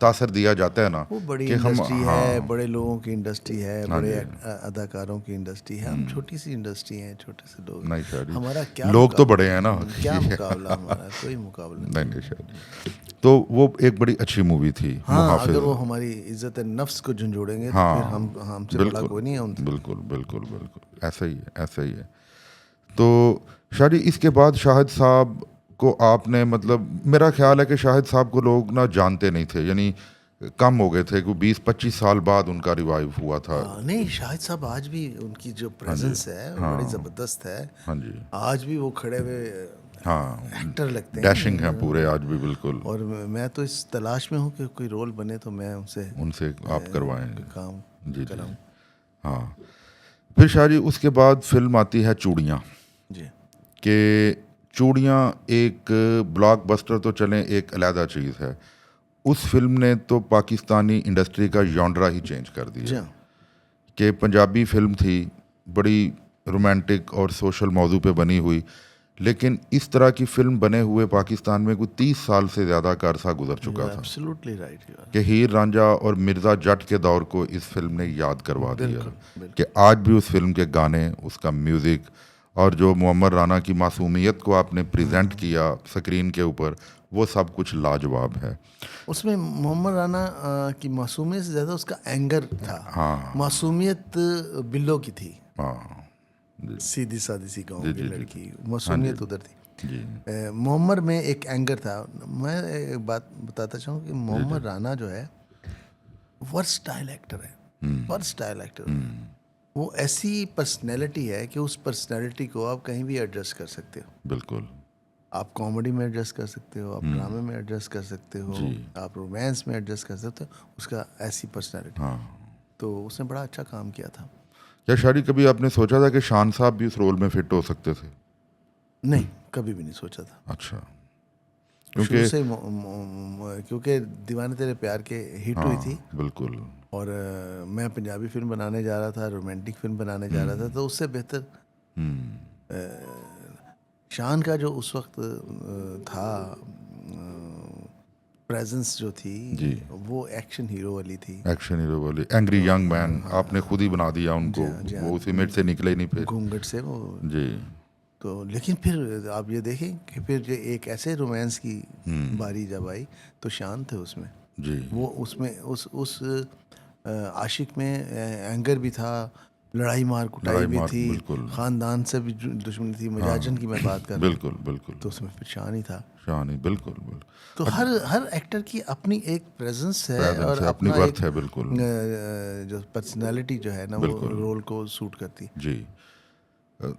S1: तासर दिया जाता है ना
S2: वो बड़ी
S1: कि हम,
S2: इंडस्ट्री
S1: हाँ
S2: है, बड़े लोगों की इंडस्ट्री है,
S1: हाँ
S2: बड़े
S1: जी,
S2: अदाकारों की इंडस्ट्री है। हम छोटी सी इंडस्ट्री हैं, छोटे से लोग।
S1: नहीं शाहजी,
S2: हमारा क्या
S1: लोग तो
S2: मुकाबला-
S1: बड़े हैं ना।
S2: क्या मुकाबला हमारा, कोई मुकाबला नहीं।
S1: नहीं नहीं शाहजी, तो वो एक बड़ी अच्छी मूवी थी
S2: हाँ,
S1: मुहाफिज।
S2: अगर वो हमारी इज्जत नफ्स को झंझोड़ेंगे तो
S1: हाँ
S2: फिर हमसे बड़ा
S1: बिल्कुल
S2: कोई नहीं है उनसे।
S1: बिल्कुल बिल्कुल बिल्कुल, ऐसा ही है, ऐसा ही है। तो शादी इसके बाद शाहिद साहब को आपने, मतलब मेरा ख्याल है कि शाहिद साहब को लोग ना जानते नहीं थे, यानी कम हो गए थे, 20-25 साल बाद उनका रिवाइव हुआ था।
S2: नहीं, शाहिद साहब आज भी उनकी जो प्रेजेंस है वो बड़ी ज़बरदस्त है।
S1: हाँ जी,
S2: आज भी वो खड़े हुए
S1: हाँ
S2: एक्टर लगते हैं।
S1: डैशिंग है पूरे आज भी, बिल्कुल।
S2: और मैं तो इस तलाश में हूँ कि कोई रोल बने तो मैं
S1: उनसे आप करवाएं।
S2: काम
S1: जी जी,
S2: कराऊं।
S1: हाँ। फिर शाहजी उसके बाद फिल्म आती है चूड़ियाँ,
S2: जी
S1: कि चूड़ियाँ एक ब्लॉकबस्टर तो चलें, एक अलहदा चीज़ है। उस फिल्म ने तो पाकिस्तानी इंडस्ट्री का जॉनरा ही चेंज कर
S2: जी
S1: दिया।
S2: हाँ।
S1: कि पंजाबी फिल्म थी, बड़ी रोमांटिक और सोशल मौजू पे बनी हुई, लेकिन इस तरह की फिल्म बने हुए पाकिस्तान में कोई 30 साल से ज़्यादा का अरसा गुजर चुका था।
S2: Absolutely right.
S1: कि हीर रांझा और मिर्ज़ा जट के दौर को इस फिल्म ने याद करवा दिया।
S2: बिल्कुल।
S1: कि आज भी उस फिल्म के गाने, उसका म्यूज़िक और जो मोहम्मद राना की मासूमियत को आपने प्रेजेंट किया स्क्रीन के ऊपर, वो सब कुछ लाजवाब है।
S2: उसमें मोहम्मद राना की मासूमियत से ज़्यादा उसका एंगर था।
S1: हाँ
S2: मासूमियत बिल्लो की थी,
S1: हाँ
S2: सीधी सादी सी गाँव
S1: जी,
S2: की
S1: जी, जी।
S2: लड़की, मासूमियत उधर थी।
S1: जी
S2: मोहम्मद में एक एंगर था। मैं एक बात बताता चाहूँ कि मोहम्मद राना जो है वर्सटाइल एक्टर है, वर्सटाइल एक्टर। वो ऐसी पर्सनैलिटी है कि उस पर्सनैलिटी को आप कहीं भी एडजस्ट कर सकते हो।
S1: बिल्कुल।
S2: आप कॉमेडी में एडजस्ट कर सकते हो, आप ड्रामे में एडजस्ट कर सकते हो, आप रोमांस में एडजस्ट कर सकते हो। उसका ऐसी पर्सनैलिटी,
S1: हाँ,
S2: तो उसने बड़ा अच्छा काम किया था।
S1: क्या शादी कभी आपने सोचा था कि शान साहब भी उस रोल में फिट हो सकते थे?
S2: नहीं, कभी भी नहीं सोचा था।
S1: अच्छा,
S2: शुरू
S1: क्योंकि
S2: से क्योंकि दीवाने तेरे प्यार के हिट हुई
S1: हाँ
S2: थी
S1: बिल्कुल।
S2: और मैं पंजाबी फिल्म बनाने जा रहा था, रोमांटिक फिल्म बनाने जा रहा था, तो उससे बेहतर शान का जो उस वक्त था प्रेजेंस जो थी
S1: जी।
S2: वो एक्शन हीरो वाली थी।
S1: एक्शन हीरो वाली एंग्री यंग मैन आपने खुद ही बना दिया उनको,
S2: जी हाँ,
S1: वो उस इमेज से निकले ही नहीं फिर।
S2: घूंघट से वो
S1: जी
S2: तो, लेकिन फिर आप ये देखें कि फिर जो एक ऐसे रोमांस की बारी जब आई तो शान थे उसमें।
S1: जी
S2: वो उसमें उस आशिक में एंगर भी था, लड़ाई मार कुटाई
S1: लड़ाई
S2: भी
S1: मार
S2: थी,
S1: बिल्कुल।
S2: ख़ानदान से भी दुश्मनी थी, मजाजन की मैं बात कर रहा हूँ,
S1: बिल्कुल बिल्कुल
S2: तो उसमें फिर शान ही था।
S1: शान ही बिल्कुल बिल्कुल।
S2: तो हर एक्टर की अपनी एक प्रेजेंस है
S1: प्रेजेंस
S2: और
S1: है, अपनी
S2: अपना
S1: वर्थ
S2: एक
S1: है बिल्कुल।
S2: जो पर्सनालिटी जो है ना वो
S1: बिल्कुल।
S2: रोल को सूट करती है।
S1: जी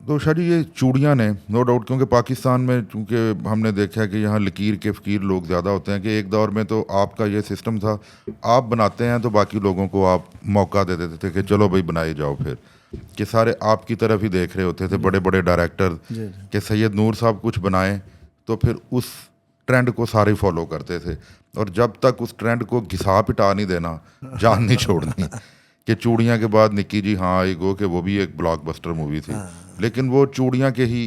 S1: तो शायद ये चूड़ियाँ ने नो डाउट, क्योंकि पाकिस्तान में चूँकि हमने देखा है कि यहाँ लकीर के फ़कीर लोग ज़्यादा होते हैं, कि एक दौर में तो आपका ये सिस्टम था, आप बनाते हैं तो बाकी लोगों को आप मौका दे देते थे कि चलो भाई बनाए जाओ, फिर कि सारे आपकी तरफ ही देख रहे होते थे बड़े बड़े डायरेक्टर
S2: जी
S1: कि सैयद नूर साहब कुछ बनाएं तो फिर उस ट्रेंड को सारे फॉलो करते थे, और जब तक उस ट्रेंड को घिसा पिटा नहीं देना, जान नहीं छोड़नी। कि चूड़ियाँ के बाद निक्की जी हाँ आई गो, कि वो भी एक ब्लॉकबस्टर मूवी थी, लेकिन वो चूड़ियाँ के ही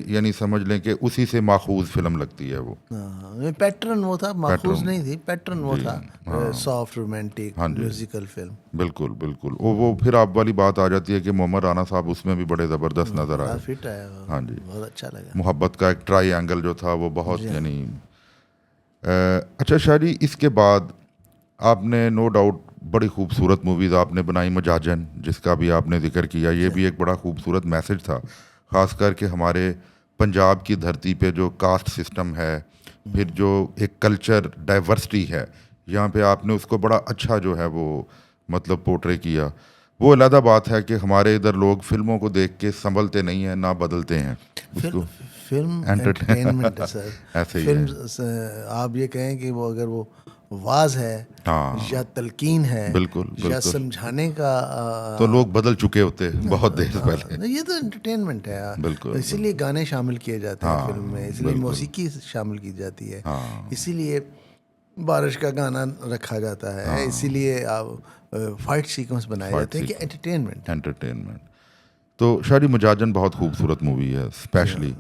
S1: यानी समझ लें कि उसी से माखूज फिल्म लगती है वो।
S2: पैटर्न वो था, माखूज
S1: पैटर्न,
S2: नहीं थी, पैटर्न वो
S1: जी,
S2: था, सॉफ्ट रोमांटिक
S1: हाँ जी।
S2: Musical film.
S1: बिल्कुल बिल्कुल। वो फिर आप वाली बात आ जाती है कि मोहम्मद राना साहब उसमें भी बड़े ज़बरदस्त नज़र आए।
S2: फिट आया वो,
S1: हाँ जी।
S2: बहुत अच्छा लगा।
S1: मोहब्बत का एक ट्राई जो था वो बहुत
S2: जी हाँ।
S1: यानी अच्छा शादी, इसके बाद आपने नो डाउट बड़ी खूबसूरत मूवीज़ आपने बनाई, मजाजन जिसका भी आपने जिक्र किया, ये भी एक बड़ा खूबसूरत मैसेज था, ख़ास करके हमारे पंजाब की धरती पे जो कास्ट सिस्टम है, फिर जो एक कल्चर डाइवर्सिटी है यहाँ पे, आपने उसको बड़ा अच्छा जो है वो मतलब पोर्ट्रे किया। वो अलग बात है कि हमारे इधर लोग फिल्मों को देख के संभलते नहीं हैं ना बदलते हैं उसको।
S2: फिल्म
S1: Entertain-
S2: एंटरटेनमेंट है सर।
S1: ऐसे ही है।
S2: फिल्म आप ये कहें कि वो अगर वो वाज है
S1: हाँ
S2: या तलकीन है
S1: बिल्कुल
S2: या
S1: बिल्कुल।
S2: समझाने का
S1: तो लोग बदल चुके होते बहुत देर पहले।
S2: ये तो एंटरटेनमेंट है।
S1: बिल्कुल,
S2: इसीलिए गाने शामिल किए जाते हैं
S1: हाँ,
S2: फिल्म में, इसलिए
S1: बिल्कुल।
S2: मौसीकी शामिल की जाती है,
S1: हाँ
S2: इसीलिए बारिश का गाना रखा जाता है, इसीलिए आप फाइट सीक्वेंस बनाए
S1: Fight
S2: जाते हैं कि
S1: sequence।
S2: एंटरटेनमेंट।
S1: एंटरटेनमेंट। तो शादी मजाजन बहुत खूबसूरत मूवी है, स्पेशली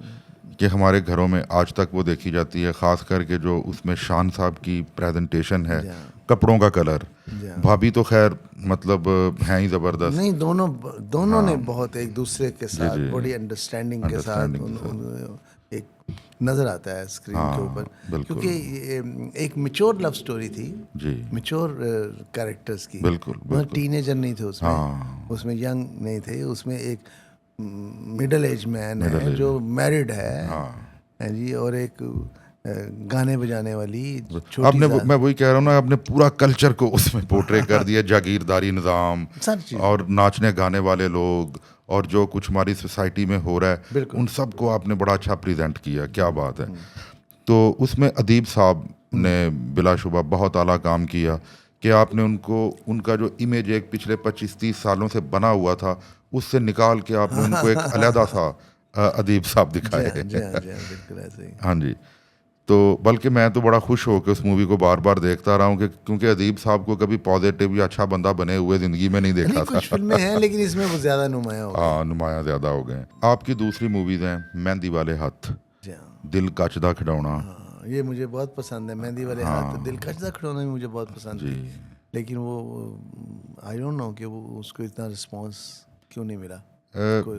S1: कि हमारे घरों में आज तक वो देखी जाती है, ख़ास करके जो उसमें शान साहब की प्रेजेंटेशन है,
S2: जी हाँ।
S1: कपड़ों का कलर,
S2: जी हाँ।
S1: भाभी तो खैर मतलब हैं ही ज़बरदस्त।
S2: नहीं, दोनों ने बहुत एक दूसरे के साथ
S1: जी।
S2: बड़ी अंडरस्टैंडिंग के साथ
S1: Understanding के
S2: एक नज़र आता है स्क्रीन के ऊपर,
S1: बिल्कुल।
S2: क्योंकि ये एक मिच्योर लव स्टोरी थी,
S1: जी
S2: मिच्योर कैरेक्टर्स की।
S1: बिल्कुल बिल्कुल।
S2: टीनेजर नहीं थे उसमें,
S1: हाँ।
S2: उसमें यंग नहीं थे, उसमें एक मिडिल एज मैन है
S1: Middle age।
S2: जो मैरिड है,
S1: हाँ।
S2: है जी, और एक गाने बजाने वाली छोटी
S1: आपने
S2: सा
S1: मैं वही कह रहा हूँ ना, आपने पूरा कल्चर को उसमें पोर्ट्रे कर दिया, जागीरदारी निज़ाम
S2: सारी चीज़।
S1: और नाचने गाने वाले लोग और जो कुछ हमारी सोसाइटी में हो रहा है,
S2: बिल्कुल।
S1: उन सब को आपने बड़ा अच्छा प्रेजेंट किया, क्या बात है। तो उसमें अदीब साहब ने बिलाशुबा बहुत आला काम किया कि आपने उनको, उनका जो इमेज एक पिछले 25-30 सालों से बना हुआ था, उससे निकाल के आपने उनको एक अलहदा सा अदीब साहब
S2: जी
S1: दिखाए।
S2: हाँ, जी हाँ, जी हाँ, बिल्कुल ऐसे ही।
S1: हाँ जी। तो बल्कि मैं तो बड़ा खुश हो कि उस मूवी को बार बार देखता रहा हूँ, कि क्योंकि अदीब साहब को कभी पॉजिटिव या अच्छा बंदा बने हुए ज़िंदगी में नहीं देखा
S2: नहीं,
S1: था।
S2: कुछ फिल्में हैं लेकिन इसमें वो ज़्यादा नुमाया हो गए।
S1: हाँ नुमाया ज़्यादा हो गए। आपकी दूसरी मूवीज़ हैं मेहंदी वाले हाथ,
S2: जी हाँ।
S1: दिल कचदा खिडौना।
S2: हाँ, ये मुझे बहुत पसंद है, मेहंदी वाले हाथ, दिल कचदा खिडौना भी मुझे बहुत पसंद थी, लेकिन वो आई डोंट नो कि वो उसको इतना रिस्पांस क्यों नहीं मिला।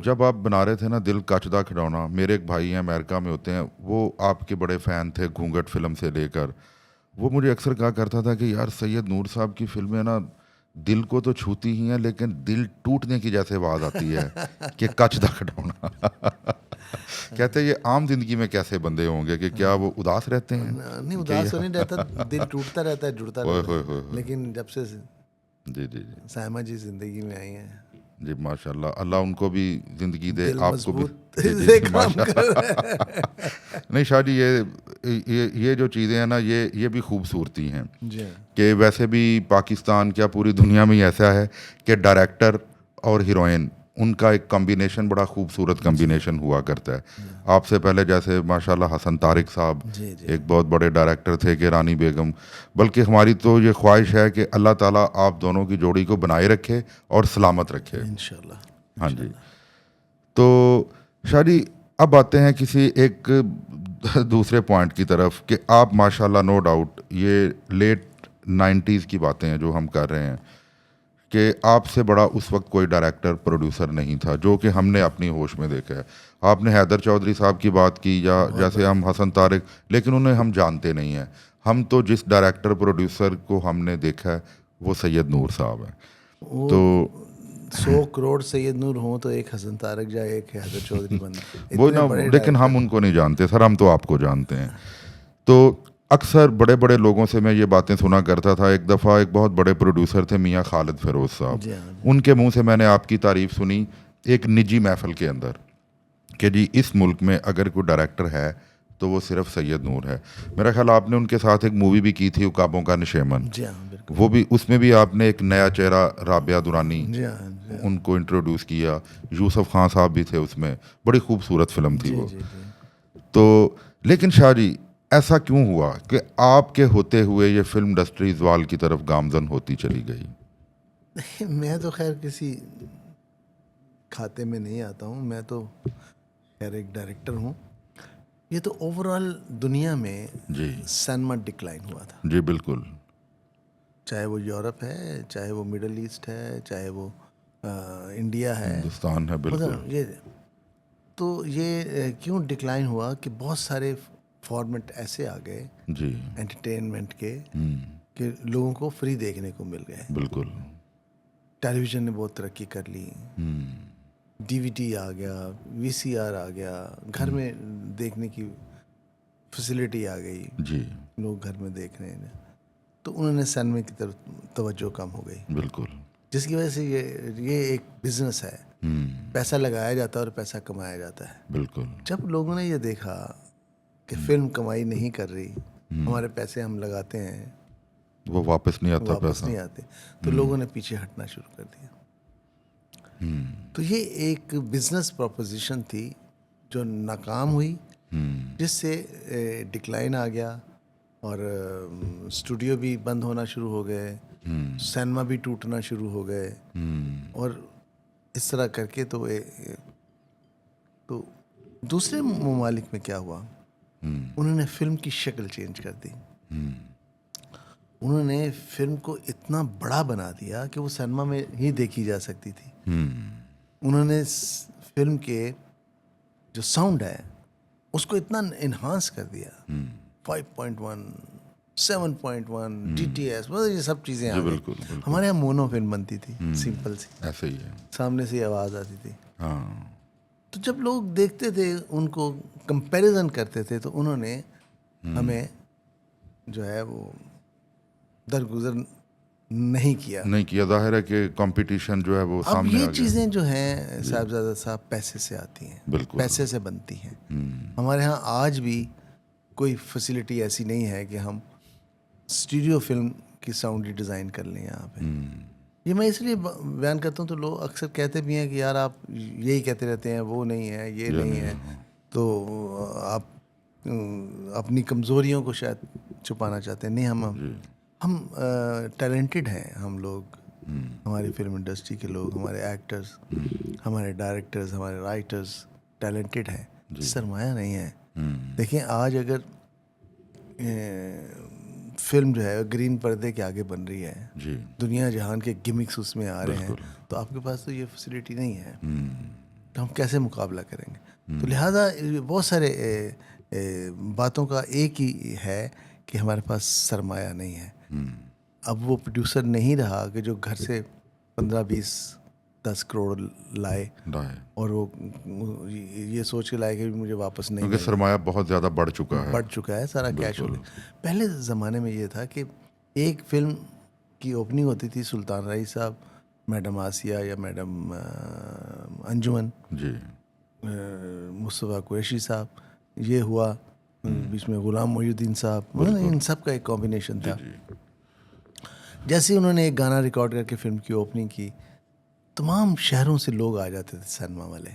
S1: जब आप बना रहे थे ना दिल कचदा खिडौना, मेरे एक भाई हैं अमेरिका में होते हैं, वो आपके बड़े फ़ैन थे घूंघट फिल्म से लेकर। वो मुझे अक्सर कहा करता था कि यार सैयद नूर साहब की फिल्में ना दिल को तो छूती ही हैं, लेकिन दिल टूटने की जैसे आवाज़ आती है कि कचदा खिडौना। कहते ये आम जिंदगी में कैसे बंदे होंगे, कि क्या वो उदास रहते हैं?
S2: नहीं, उदास तो नहीं रहता, दिल टूटता रहता है, जुड़ता
S1: ओए
S2: रहता
S1: होए
S2: है,
S1: होए होए।
S2: लेकिन जब से
S1: जी जी जी
S2: सायमा जी जिंदगी में आई हैं,
S1: जी माशाल्लाह, अल्लाह उनको भी जिंदगी दे,
S2: दिल
S1: आपको भी।
S2: मजबूत
S1: जी जी
S2: से
S1: जी
S2: काम
S1: माशाल्लाह।
S2: कर रहा है।
S1: नहीं शादी, ये जो चीज़ें हैं ना, ये भी खूबसूरती हैं
S2: जी हाँ।
S1: कि वैसे भी पाकिस्तान क्या पूरी दुनिया में ही ऐसा है कि डायरेक्टर और हीरोइन, उनका एक कॉम्बिनेशन बड़ा खूबसूरत कॉम्बिनेशन हुआ करता है। आपसे पहले जैसे माशाल्लाह हसन तारिक साहब
S2: जी जी
S1: एक बहुत बड़े डायरेक्टर थे कि रानी बेगम, बल्कि हमारी तो ये ख्वाहिश है कि अल्लाह ताला आप दोनों की जोड़ी को बनाए रखे और सलामत रखे।
S2: इंशाल्लाह।
S1: हाँ जी। तो शाह जी, अब आते हैं किसी एक दूसरे पॉइंट की तरफ कि आप माशाल्लाह नो डाउट ये लेट 90s की बातें हैं जो हम कर रहे हैं, कि आपसे बड़ा उस वक्त कोई डायरेक्टर प्रोड्यूसर नहीं था जो कि हमने अपनी होश में देखा है। आपने हैदर चौधरी साहब की बात की या जैसे हम हसन तारिक, लेकिन उन्हें हम जानते नहीं हैं। हम तो जिस डायरेक्टर प्रोड्यूसर को हमने देखा है वो सैयद नूर साहब हैं।
S2: वो
S1: तो
S2: 100 करोड़ सैयद नूर हो तो एक हसन तारक जाए, एक हैदर चौधरी बन,
S1: वो
S2: इतने
S1: ना,
S2: बड़े
S1: लेकिन हम उनको नहीं जानते सर, हम तो आपको जानते हैं। तो अक्सर बड़े बड़े लोगों से मैं ये बातें सुना करता था। एक दफ़ा एक बहुत बड़े प्रोड्यूसर थे मियाँ खालिद फिरोज साहब,
S2: जी हाँ जी।
S1: उनके मुंह से मैंने आपकी तारीफ सुनी एक निजी महफिल के अंदर कि जी इस मुल्क में अगर कोई डायरेक्टर है तो वो सिर्फ सैयद नूर है। मेरा ख्याल आपने उनके साथ एक मूवी भी की थी उकाबों का निशेमन,
S2: जी हाँ बिल्कुल।
S1: वो भी, उसमें भी आपने एक नया चेहरा राबिया दुरानी
S2: जी हाँ जी हाँ।
S1: उनको इंट्रोड्यूस किया। यूसुफ खान साहब भी थे उसमें, बड़ी खूबसूरत फिल्म थी
S2: जी
S1: वो।
S2: जी जी।
S1: तो लेकिन शाह जी, ऐसा क्यों हुआ कि आपके होते हुए ये फिल्म इंडस्ट्री जवाल की तरफ गामजन होती चली गई?
S2: नहीं, मैं तो खैर किसी खाते में नहीं आता हूँ, मैं तो खैर एक डायरेक्टर हूँ। ये तो ओवरऑल दुनिया में
S1: जी
S2: सिनेमा डिक्लाइन हुआ था,
S1: जी बिल्कुल।
S2: चाहे वो यूरोप है, चाहे वो मिडल ईस्ट है, चाहे वो इंडिया है,
S1: हिंदुस्तान है बिल्कुल।
S2: मतलब ये तो ये क्यों डिक्लाइन हुआ कि बहुत सारे फॉर्मेट ऐसे आ गए
S1: जी
S2: एंटरटेनमेंट के कि लोगों को फ्री देखने को मिल गए।
S1: बिल्कुल।
S2: टेलीविज़न ने बहुत तरक्की कर ली, डीवीडी आ गया, वीसीआर आ गया, घर में देखने की फैसिलिटी आ गई,
S1: जी
S2: लोग घर में देख रहे हैं, तो उन्होंने सिनेमा की तरफ तवज्जो कम हो गई,
S1: बिल्कुल।
S2: जिसकी वजह से ये एक बिजनेस है, पैसा लगाया जाता है और पैसा कमाया जाता है।
S1: बिल्कुल।
S2: जब लोगों ने ये देखा कि फिल्म कमाई नहीं कर रही, हमारे पैसे हम लगाते हैं
S1: वो वापस नहीं आता
S2: वापस
S1: पैसा।
S2: नहीं आते, तो लोगों ने पीछे हटना शुरू कर दिया। तो ये एक बिजनेस प्रोपोजिशन थी जो नाकाम हुई, जिससे डिक्लाइन आ गया और स्टूडियो भी बंद होना शुरू हो गए, सिनेमा भी टूटना शुरू हो गए, और इस तरह करके तो दूसरे ममालिक में क्या हुआ, उन्होंने फिल्म की शक्ल चेंज कर दी। उन्होंने फिल्म को इतना बड़ा बना दिया कि वो सिनेमा में ही देखी जा सकती थी। उन्होंने फिल्म के जो साउंड है उसको इतना इन्हांस कर दिया, 5.1, 7.1, DTS, मतलब ये सब चीज़ें आ गई।
S1: बिल्कुल, बिल्कुल।
S2: हमारे यहाँ मोनो फिल्म बनती थी, सिंपल सी,
S1: ऐसे ही है।
S2: सामने से आवाज़ आती थी।
S1: हाँ
S2: तो जब लोग देखते थे, उनको कंपैरिजन करते थे, तो उन्होंने हमें जो है वो दरगुजर नहीं किया।
S1: नहीं किया, जाहिर है कि कंपटीशन जो है वो
S2: अब
S1: सामने
S2: ये
S1: आ गया।
S2: चीज़ें जो हैं साहबजादा साहब पैसे से आती हैं,
S1: बिल्कुल।
S2: पैसे से बनती हैं। हमारे यहाँ आज भी कोई फैसिलिटी ऐसी नहीं है कि हम स्टूडियो फिल्म की साउंड डिज़ाइन कर लें यहाँ पे। ये मैं इसलिए बयान करता हूँ, तो लोग अक्सर कहते भी हैं कि यार आप यही कहते रहते हैं, वो नहीं है, ये नहीं है, तो आप अपनी कमज़ोरियों को शायद छुपाना चाहते हैं। नहीं, हम टैलेंटेड हैं, हम लोग, हमारी फिल्म इंडस्ट्री के लोग, हमारे एक्टर्स, हमारे डायरेक्टर्स, हमारे राइटर्स टैलेंटेड हैं, सरमाया नहीं है। देखिए आज अगर फिल्म जो है ग्रीन पर्दे के आगे बन रही है,
S1: जी
S2: दुनिया जहान के गिमिक्स उसमें आ रहे हैं, तो आपके पास तो ये फैसिलिटी नहीं है, तो हम कैसे मुकाबला करेंगे? तो लिहाजा बहुत सारे बातों का एक ही है कि हमारे पास सरमाया नहीं है। अब वो प्रोड्यूसर नहीं रहा कि जो घर से 15, 20, 10 करोड़ लाए और वो ये सोच के लाए कि मुझे वापस नहीं,
S1: क्योंकि सरमाया बहुत ज़्यादा बढ़ चुका है,
S2: सारा कैश हो गया। पहले ज़माने में ये था कि एक फिल्म की ओपनिंग होती थी, सुल्तान राय साहब, मैडम आसिया या मैडम अंजुमन
S1: जी,
S2: मुस्तफ़ा कुरैशी साहब, ये हुआ, बीच में गुलाम मोहिउद्दीन साहब, मतलब इन सब का एक कॉम्बिनेशन था। जैसे ही उन्होंने एक गाना रिकॉर्ड करके फिल्म की ओपनिंग की, तमाम शहरों से लोग आ जाते थे सिनेमा वाले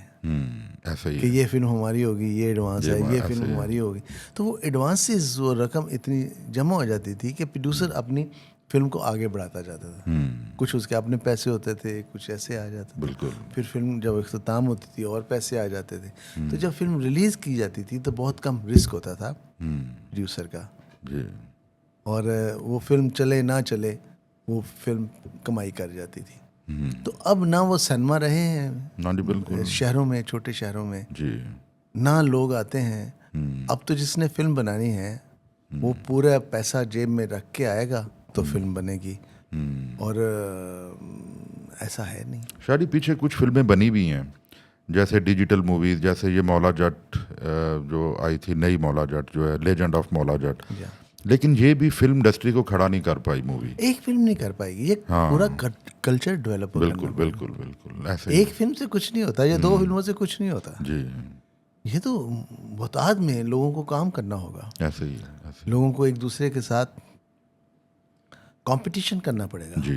S1: ऐसा ही
S2: कि
S1: है।
S2: ये फिल्म हमारी होगी, ये एडवांस है, ये
S1: ऐसे
S2: फिल्म
S1: ही है।
S2: हमारी होगी। तो वो एडवांस से वो रकम इतनी जमा हो जाती थी कि प्रोड्यूसर अपनी फिल्म को आगे बढ़ाता जाता था। कुछ उसके अपने पैसे होते थे, कुछ ऐसे आ जाते थे।
S1: बिल्कुल।
S2: फिर फिल्म जब अख्ताम होती थी और पैसे आ जाते थे। तो जब फिल्म रिलीज़ की जाती थी तो बहुत कम रिस्क होता था प्रोड्यूसर का,
S1: जी
S2: और वो फिल्म चले ना चले वो फिल्म कमाई कर जाती थी। तो अब ना वो सिनेमा रहे हैं
S1: ना जी बिल्कुल
S2: शहरों में, छोटे शहरों में
S1: जी।
S2: ना लोग आते हैं। अब तो जिसने फिल्म बनानी है वो पूरा पैसा जेब में रख के आएगा तो फिल्म बनेगी, और ऐसा है नहीं।
S1: शायद पीछे कुछ फिल्में बनी भी हैं, जैसे डिजिटल मूवीज, जैसे ये मौला जट जो आई थी, नई मौला जट जो है, लेजेंड ऑफ मौला जट।
S2: या।
S1: लेकिन ये भी फिल्म इंडस्ट्री को खड़ा नहीं कर पाई मूवी।
S2: एक फिल्म नहीं कर पाएगी, ये
S1: हाँ।
S2: पूरा कल्चर डेवलप
S1: बिल्कुल बिल्कुल बिल्कुल ऐसे ही।
S2: एक फिल्म से कुछ नहीं होता, या दो फिल्मों से कुछ नहीं होता।
S1: जी
S2: ये तो बहुतायत में लोगों को काम करना होगा,
S1: ऐसे ही है, ऐसे
S2: लोगों को एक दूसरे के साथ कंपटीशन करना पड़ेगा।
S1: जी।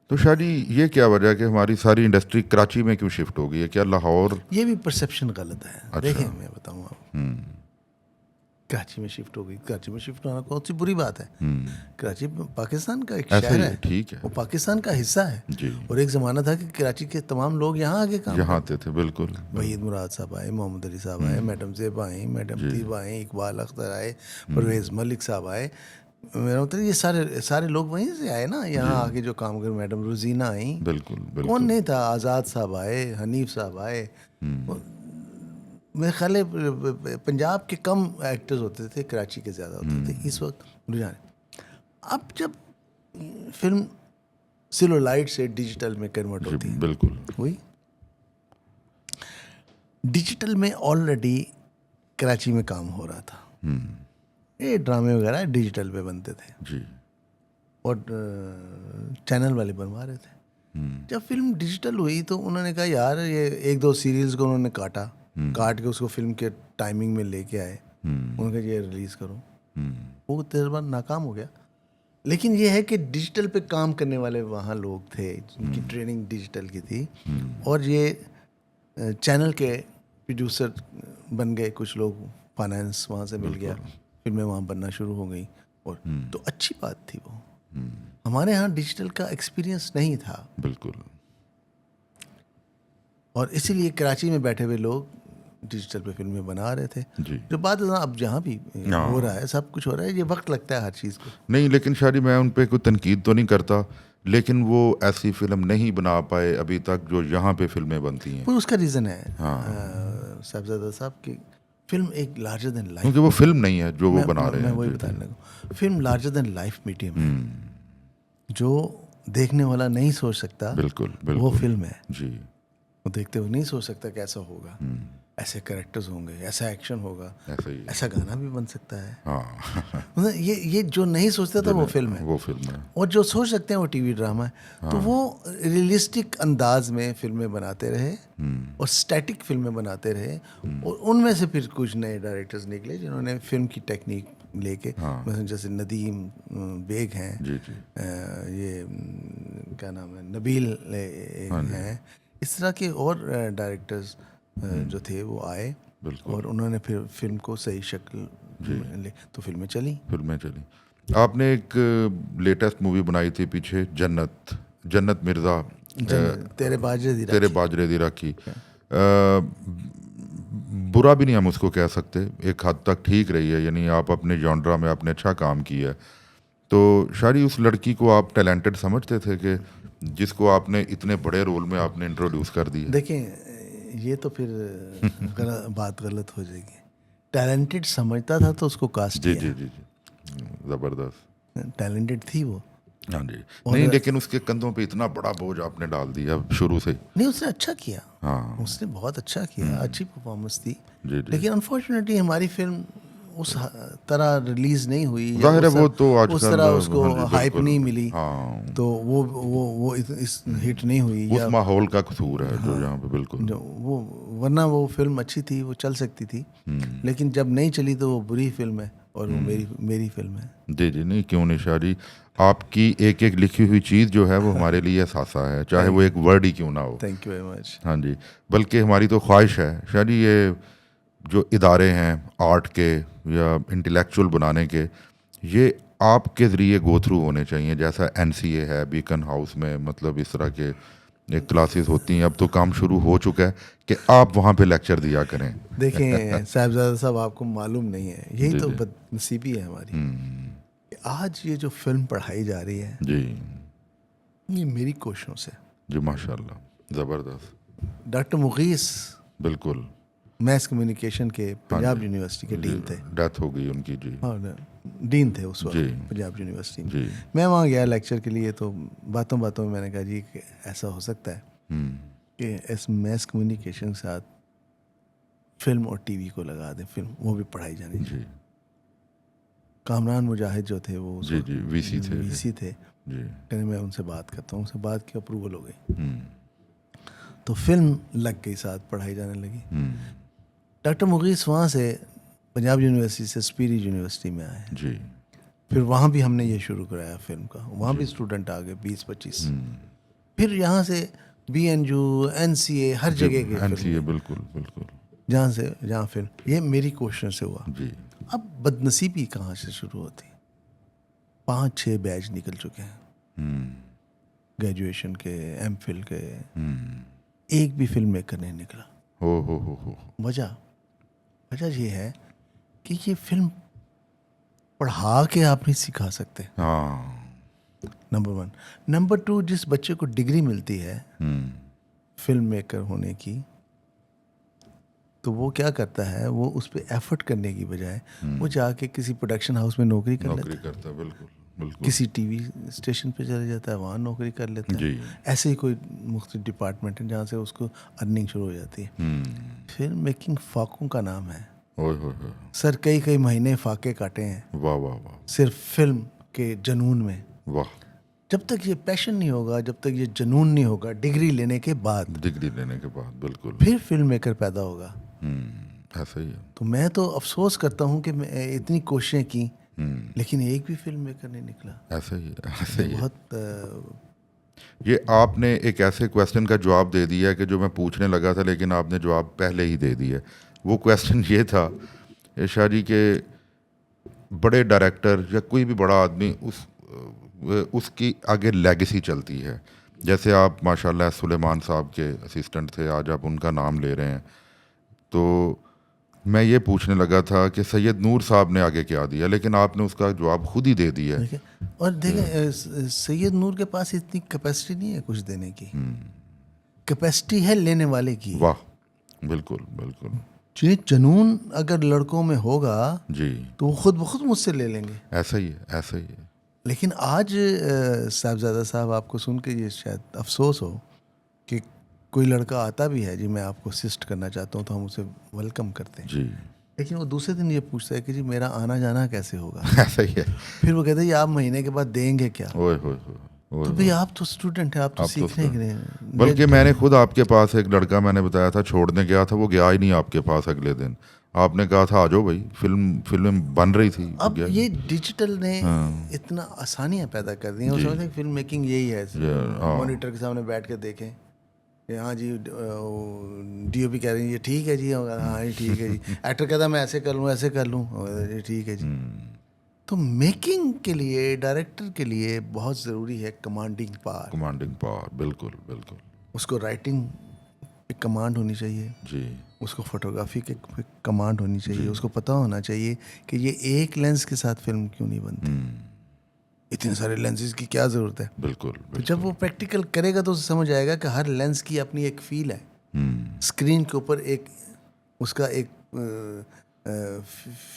S1: तो शायद ये क्या वजह है कि हमारी सारी इंडस्ट्री कराची में क्यों शिफ्ट हो गई है? क्या लाहौर?
S2: ये भी परसेप्शन गलत है।
S1: अच्छा।
S2: देखें, मैं बताऊँ आपको, कराची में शिफ्ट हो गई, कराची में शिफ्ट होना कौन सी बुरी बात है? कराची पाकिस्तान का एक
S1: ऐसा
S2: शहर
S1: ही
S2: है,
S1: है, ठीक है
S2: वो पाकिस्तान का हिस्सा है।
S1: जी।
S2: और एक ज़माना था कि कराची के तमाम लोग यहाँ आके काम
S1: यहाँ आते थे, बिल्कुल
S2: वहीद मुराद साहब आए, मोहम्मद अली साहब आए, मैडम ज़ेबा आई, मैडम तीबा आई, इकबाल अख्तर आए, परवेज़ मलिक साहब आए। मेरा मतलब ये सारे लोग वहीं से आए ना, यहाँ आके जो काम कर। मैडम रोजीना आई,
S1: बिल्कुल
S2: कौन
S1: बिल्कुल
S2: नहीं था? आज़ाद साहब आए, हनीफ साहब आए। मेरे ख्याल है पंजाब के कम एक्टर्स होते थे, कराची के ज़्यादा होते थे इस वक्त रुझान। अब जब फिल्म सेलुलाइट से डिजिटल में कन्वर्ट
S1: जी
S2: होती है,
S1: बिल्कुल
S2: हुई डिजिटल में ऑलरेडी कराची में काम हो रहा था। ये ड्रामे वगैरह डिजिटल पे बनते थे
S1: जी।
S2: और चैनल वाले बनवा रहे थे। जब फिल्म डिजिटल हुई तो उन्होंने कहा यार ये एक दो सीरियल्स को उन्होंने काट के उसको फिल्म के टाइमिंग में लेके आए। उन्होंने कहा ये रिलीज़ करो। वो तजर्बा नाकाम हो गया। लेकिन ये है कि डिजिटल पे काम करने वाले वहाँ लोग थे जिनकी ट्रेनिंग डिजिटल की थी, और ये चैनल के प्रोड्यूसर बन गए कुछ लोग, फाइनेंस वहाँ से मिल गया, फिल्में वहाँ बनना शुरू हो गई। और तो अच्छी बात थी वो। हमारे यहाँ डिजिटल का एक्सपीरियंस नहीं था,
S1: बिल्कुल।
S2: और इसीलिए कराची में बैठे हुए लोग डिजिटल पे फिल्में बना रहे थे।
S1: जी।
S2: जो बात अब जहाँ भी हो रहा है, सब कुछ हो रहा है, ये वक्त लगता है हर चीज़ को।
S1: नहीं, लेकिन शायद मैं उन पे कोई तनकीद तो नहीं करता, लेकिन वो ऐसी फिल्म नहीं बना पाए अभी तक जो यहाँ पे फिल्में बनती हैं।
S2: पर उसका रीज़न है साहबजादा साहब की फिल्म एक लार्जर देन लाइफ,
S1: क्योंकि वो फिल्म नहीं है जो वो बना रहे
S2: मैं
S1: हैं।
S2: वही
S1: जी,
S2: बताने लगा। Film larger than life medium है, जो देखने वाला नहीं सोच सकता
S1: बिल्कुल
S2: वो
S1: बिल्कुल
S2: फिल्म है।
S1: जी।
S2: वो देखते हुए नहीं सोच सकता कैसा होगा, ऐसे कैरेक्टर्स होंगे, ऐसा एक्शन होगा,
S1: ऐसा ही है।
S2: ऐसा गाना भी बन सकता है।
S1: हाँ
S2: मतलब ये जो नहीं सोचता था वो फिल्म है,
S1: वो फिल्म है।
S2: और जो सोच सकते हैं वो टीवी ड्रामा है। तो वो रियलिस्टिक अंदाज में फिल्में बनाते रहे और स्टैटिक फिल्में बनाते रहे, और उनमें से फिर कुछ नए डायरेक्टर्स निकले जिन्होंने फिल्म की टेक्निक लेके, मतलब जैसे नदीम बेग हैं,
S1: जी जी।
S2: ये क्या नाम है, नबील हैं, इस तरह के और डायरेक्टर्स जो थे वो आए, और उन्होंने फिर फिल्म को सही शक्ल ले, तो फिल्में चली।
S1: आपने एक लेटेस्ट मूवी बनाई थी पीछे, जन्नत मिर्ज़ा,
S2: तेरे
S1: बाजरे दी राखी। बुरा भी नहीं हम उसको कह सकते, एक हद तक ठीक रही है, यानी आप अपने जॉनरा में आपने अच्छा काम किया है। तो शायद उस लड़की को आप टैलेंटेड समझते थे कि जिसको आपने इतने बड़े रोल में आपने इंट्रोड्यूस कर दिया?
S2: देखें, ये तो फिर बात गलत हो जाएगी। टैलेंटेड समझता था तो उसको कास्ट
S1: जी
S2: किया।
S1: जी जी जी, ज़बरदस्त,
S2: टैलेंटेड थी वो।
S1: हाँ जी। नहीं, लेकिन उसके कंधों पे इतना बड़ा बोझ आपने डाल दिया शुरू से।
S2: नहीं, उसने अच्छा किया।
S1: हाँ,
S2: उसने बहुत अच्छा किया, अच्छी परफॉर्मेंस थी।
S1: जी जी।
S2: लेकिन अनफॉर्चुनेटली हमारी फिल्म उस तरह रिलीज नहीं हुई,
S1: जाहिर है वो तो आजकल
S2: उस तरह उसको
S1: हाँ जी,
S2: हाइप
S1: बिल्कुल।
S2: नहीं मिली,
S1: हाँ,
S2: तो वो इस हिट नहीं हुई,
S1: उस माहौल का कसूर है जो यहाँ पे, बिल्कुल।
S2: जो वरना वो फिल्म अच्छी थी, वो चल सकती थी, लेकिन जब नहीं चली तो वो बुरी फिल्म है, और वो मेरी फिल्म है।
S1: जी जी, नहीं क्यों नहीं शाह जी, आपकी एक एक लिखी हुई चीज़ जो है वो हमारे लिए सासा है, चाहे वो एक वर्ड ही क्यों ना हो।
S2: Thank you very much.
S1: हाँ जी, बल्कि हमारी तो ख्वाहिश है शाह जी, ये जो इदारे हैं आर्ट के या इंटेलेक्चुअल बनाने के, ये आपके ज़रिए गो थ्रू होने चाहिए, जैसा NCA है बीकन हाउस में, मतलब इस तरह के एक क्लासेस होती हैं, अब तो काम शुरू हो चुका है कि आप वहाँ पे लेक्चर दिया करें।
S2: देखें साहबजादा साहब, आपको मालूम नहीं है, यही
S1: जी,
S2: तो
S1: जी।
S2: बदनसीबी है हमारी कि आज ये जो फिल्म पढ़ाई जा रही है
S1: जी
S2: ये मेरी कोशिशों से।
S1: जी, माशाल्लाह, ज़बरदस्त,
S2: डॉक्टर मुगीस
S1: बिल्कुल।
S2: मैस कम्युनिकेशन के पंजाब
S1: जी,
S2: यूनिवर्सिटी के
S1: जी,
S2: डीन थे।
S1: डेथ हो गई उनकी। जी
S2: और डीन थे उस वक्त
S1: जी।
S2: पंजाब यूनिवर्सिटी में।
S1: जी।
S2: मैं वहाँ गया लेक्चर के लिए, तो बातों बातों में मैंने कहा जी कि ऐसा हो सकता है कि इस मैस कम्युनिकेशन के साथ फिल्म और टीवी को लगा दें, फिल्म वो भी पढ़ाई जानी चाहिए।
S1: जी
S2: कामरान मुजाहिद जो थे वो उस
S1: जी
S2: वक्त
S1: जी, VC थे।
S2: VC थे।
S1: जी
S2: कहने मैं उनसे बात करता हूँ, उनसे बात की, अप्रूवल हो गई, तो फिल्म लग गई, साथ पढ़ाई जाने लगी। डॉक्टर मुगीस वहाँ से पंजाब यूनिवर्सिटी से स्पीरी यूनिवर्सिटी में आए।
S1: जी
S2: फिर वहाँ भी हमने ये शुरू कराया फिल्म का, वहाँ भी स्टूडेंट आ गए 20-25। फिर यहाँ से BNU NCA हर जगह के
S1: NCA,
S2: फिल्म,
S1: बिल्कुल बिल्कुल।
S2: जहाँ फिल्म, ये मेरी कोशिश से हुआ।
S1: जी
S2: अब बदनसीबी कहाँ से शुरू होती, 5-6 बैच निकल चुके हैं ग्रेजुएशन के, MPhil के, एक भी फिल्म मेकर नहीं निकला।
S1: हो।
S2: वजह ये है कि ये फिल्म पढ़ा के आप नहीं सिखा सकते,
S1: हाँ।
S2: नंबर 1। नंबर 2, जिस बच्चे को डिग्री मिलती है फिल्म मेकर होने की, तो वो क्या करता है, वो उस पर एफर्ट करने की बजाय वो जाके किसी प्रोडक्शन हाउस में नौकरी कर लेता है,
S1: करता है, बिल्कुल बिल्कुल।
S2: किसी टीवी स्टेशन पे चले जाता है, वहाँ नौकरी कर लेता है।
S1: जी
S2: ऐसे ही कोई मुख्तलिफ डिपार्टमेंट है जहाँ से उसको अर्निंग शुरू हो जाती है। फिल्म मेकिंग फाकों का नाम है।
S1: ओए हो,
S2: सर कई महीने फाके काटे हैं
S1: वाह वाह वाह
S2: सिर्फ फिल्म के जुनून में।
S1: वाह।
S2: जब तक ये पैशन नहीं होगा, जब तक ये जुनून नहीं होगा, डिग्री लेने के बाद,
S1: डिग्री लेने के बाद, बिल्कुल।
S2: फिर फिल्म मेकर पैदा होगा।
S1: ऐसा ही है।
S2: तो मैं तो अफसोस करता हूँ कि मैं इतनी कोशिशें की, लेकिन एक भी फिल्म मेकर नहीं निकला।
S1: ऐसा ही है, ऐसा ही है।
S2: बहुत
S1: ये आपने एक ऐसे क्वेश्चन का जवाब दे दिया है कि जो मैं पूछने लगा था, लेकिन आपने जवाब पहले ही दे दिया। वो क्वेश्चन ये था शाह जी के, बड़े डायरेक्टर या कोई भी बड़ा आदमी उसकी आगे लेगेसी चलती है। जैसे आप माशाल्लाह सुलेमान साहब के असिस्टेंट थे, आज आप उनका नाम ले रहे हैं, तो मैं ये पूछने लगा था कि सैयद नूर साहब ने आगे क्या दिया, लेकिन आपने उसका जवाब खुद ही दे दिया है।
S2: और देखें सैयद नूर के पास इतनी कैपेसिटी नहीं है कुछ देने की, कैपेसिटी है लेने वाले की।
S1: वाह, बिल्कुल बिल्कुल।
S2: ये जुनून अगर लड़कों में होगा
S1: जी
S2: तो वो खुद ब खुद मुझसे ले लेंगे।
S1: ऐसा ही है, ऐसा ही है।
S2: लेकिन आज साहबजादा साहब, आपको सुन के ये शायद अफसोस हो कि कोई लड़का आता भी है, जी मैं आपको असिस्ट करना चाहता हूँ, तो हम उसे वेलकम करते हैं,
S1: जी
S2: लेकिन वो दूसरे दिन ये पूछता है कि जी मेरा आना जाना कैसे होगा।
S1: ऐसा ही है।
S2: फिर वो कहते हैं आप महीने के बाद देंगे क्या।
S1: ओए होए होए, ओए
S2: तो भाई आप तो स्टूडेंट हैं, आप तो सीखने के लिए।
S1: बल्कि मैंने खुद आपके पास एक लड़का मैंने बताया था छोड़ने गया था, वो गया ही नहीं आपके पास अगले दिन। आपने कहा था आ जाओ भाई, फिल्म बन रही थी।
S2: अब ये डिजिटल ने इतना आसानियां पैदा कर दी हैं, वो समझते हैं फिल्म मेकिंग यही है, मॉनिटर के सामने बैठ के देखें कि हाँ जी DOP कह रही है ये ठीक है जी, हाँ ये ठीक है जी, एक्टर कहता मैं ऐसे कर लूँ ये ठीक है जी। तो मेकिंग के लिए, डायरेक्टर के लिए बहुत ज़रूरी है कमांडिंग पावर।
S1: बिल्कुल बिल्कुल।
S2: उसको राइटिंग पे कमांड होनी चाहिए
S1: जी,
S2: उसको फोटोग्राफी के कमांड होनी चाहिए, उसको पता होना चाहिए कि ये एक लेंस के साथ फिल्म क्यों नहीं बनती, इतने सारे लेंसेज की क्या ज़रूरत है।
S1: बिल्कुल,
S2: तो जब वो प्रैक्टिकल करेगा तो उसे समझ आएगा कि हर लेंस की अपनी एक फील है। स्क्रीन के ऊपर एक उसका एक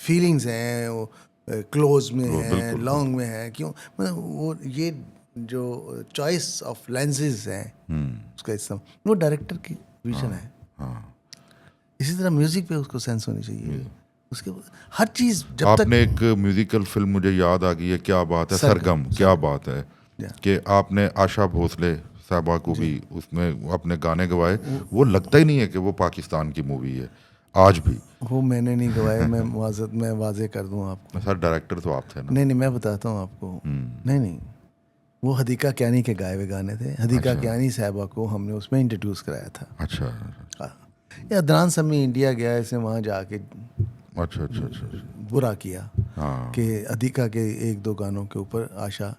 S2: फीलिंग्स हैं, क्लोज में है, लॉन्ग में है, क्यों, मतलब वो ये जो चॉइस ऑफ लेंसेज हैं उसका इस्तेमाल, वो डायरेक्टर की विजन है। इसी तरह म्यूजिक पे उसको सेंस होनी चाहिए, उसके हर चीज़ जब
S1: आपने एक म्यूजिकल फिल्म मुझे याद आ गई है, क्या बात है, सरगम, क्या बात है कि आपने आशा भोसले साहबा को भी उसमें अपने गाने गवाए। वो लगता ही नहीं है कि वो पाकिस्तान की मूवी है। आज भी?
S2: वो मैंने नहीं गवाए, मैं वाजे कर दूं आपको।
S1: सर डायरेक्टर तो आप थे ना?
S2: नहीं, मैं बताता हूँ आपको। नहीं, वो हदीका कियानी के गाए हुए गाने थे। हदीका कियानी साहबा को हमने उसमें इंट्रोड्यूस कराया था।
S1: अच्छा
S2: ये अदनान समी इंडिया गया, इसने वहाँ जाके
S1: अच्छा।
S2: बुरा किया
S1: हाँ
S2: कि हदीका के 1-2 गानों के ऊपर आशा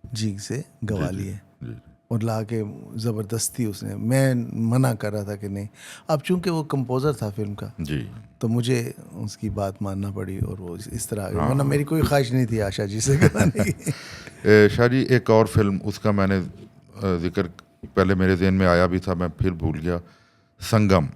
S2: जी से गवा लिए
S1: जी।
S2: और ला के ज़बरदस्ती उसने, मैं मना कर रहा था कि नहीं। अब चूंकि वो कंपोज़र था फिल्म का,
S1: जी
S2: तो मुझे उसकी बात मानना पड़ी और वो इस तरह आगे, वरना मेरी कोई ख्वाहिश नहीं थी आशा जी से गाने की।
S1: शाह जी, एक और फिल्म, उसका मैंने जिक्र पहले मेरे ज़हन में आया भी था, मैं फिर भूल गया, संगम,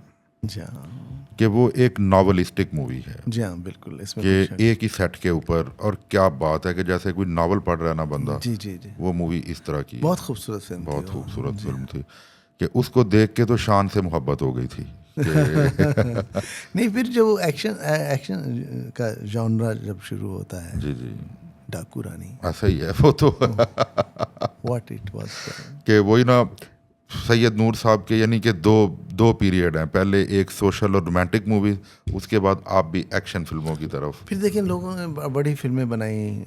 S2: जी हाँ,
S1: कि वो एक नॉवलिस्टिक मूवी है
S2: जी हाँ, बिल्कुल। इसमें
S1: कि एक ही सेट के ऊपर, और क्या बात है कि जैसे कोई नावल पढ़ रहा है ना बंदा,
S2: जी,
S1: वो मूवी इस तरह की
S2: बहुत खूबसूरत फिल्म
S1: बहुत
S2: थी।
S1: खूबसूरत फिल्म थी कि उसको देख के तो शान से मोहब्बत हो गई थी
S2: नहीं, फिर जो एक्शन का जॉनरा जब शुरू होता है,
S1: जी
S2: डाकू रानी,
S1: ऐसा ही है वो तो
S2: व्हाट इट वाज,
S1: कि वही ना, सैयद नूर साहब के, यानी कि दो पीरियड हैं, पहले एक सोशल और रोमांटिक मूवी, उसके बाद आप भी एक्शन फिल्मों की तरफ।
S2: फिर देखिए लोगों ने बड़ी फिल्में बनाई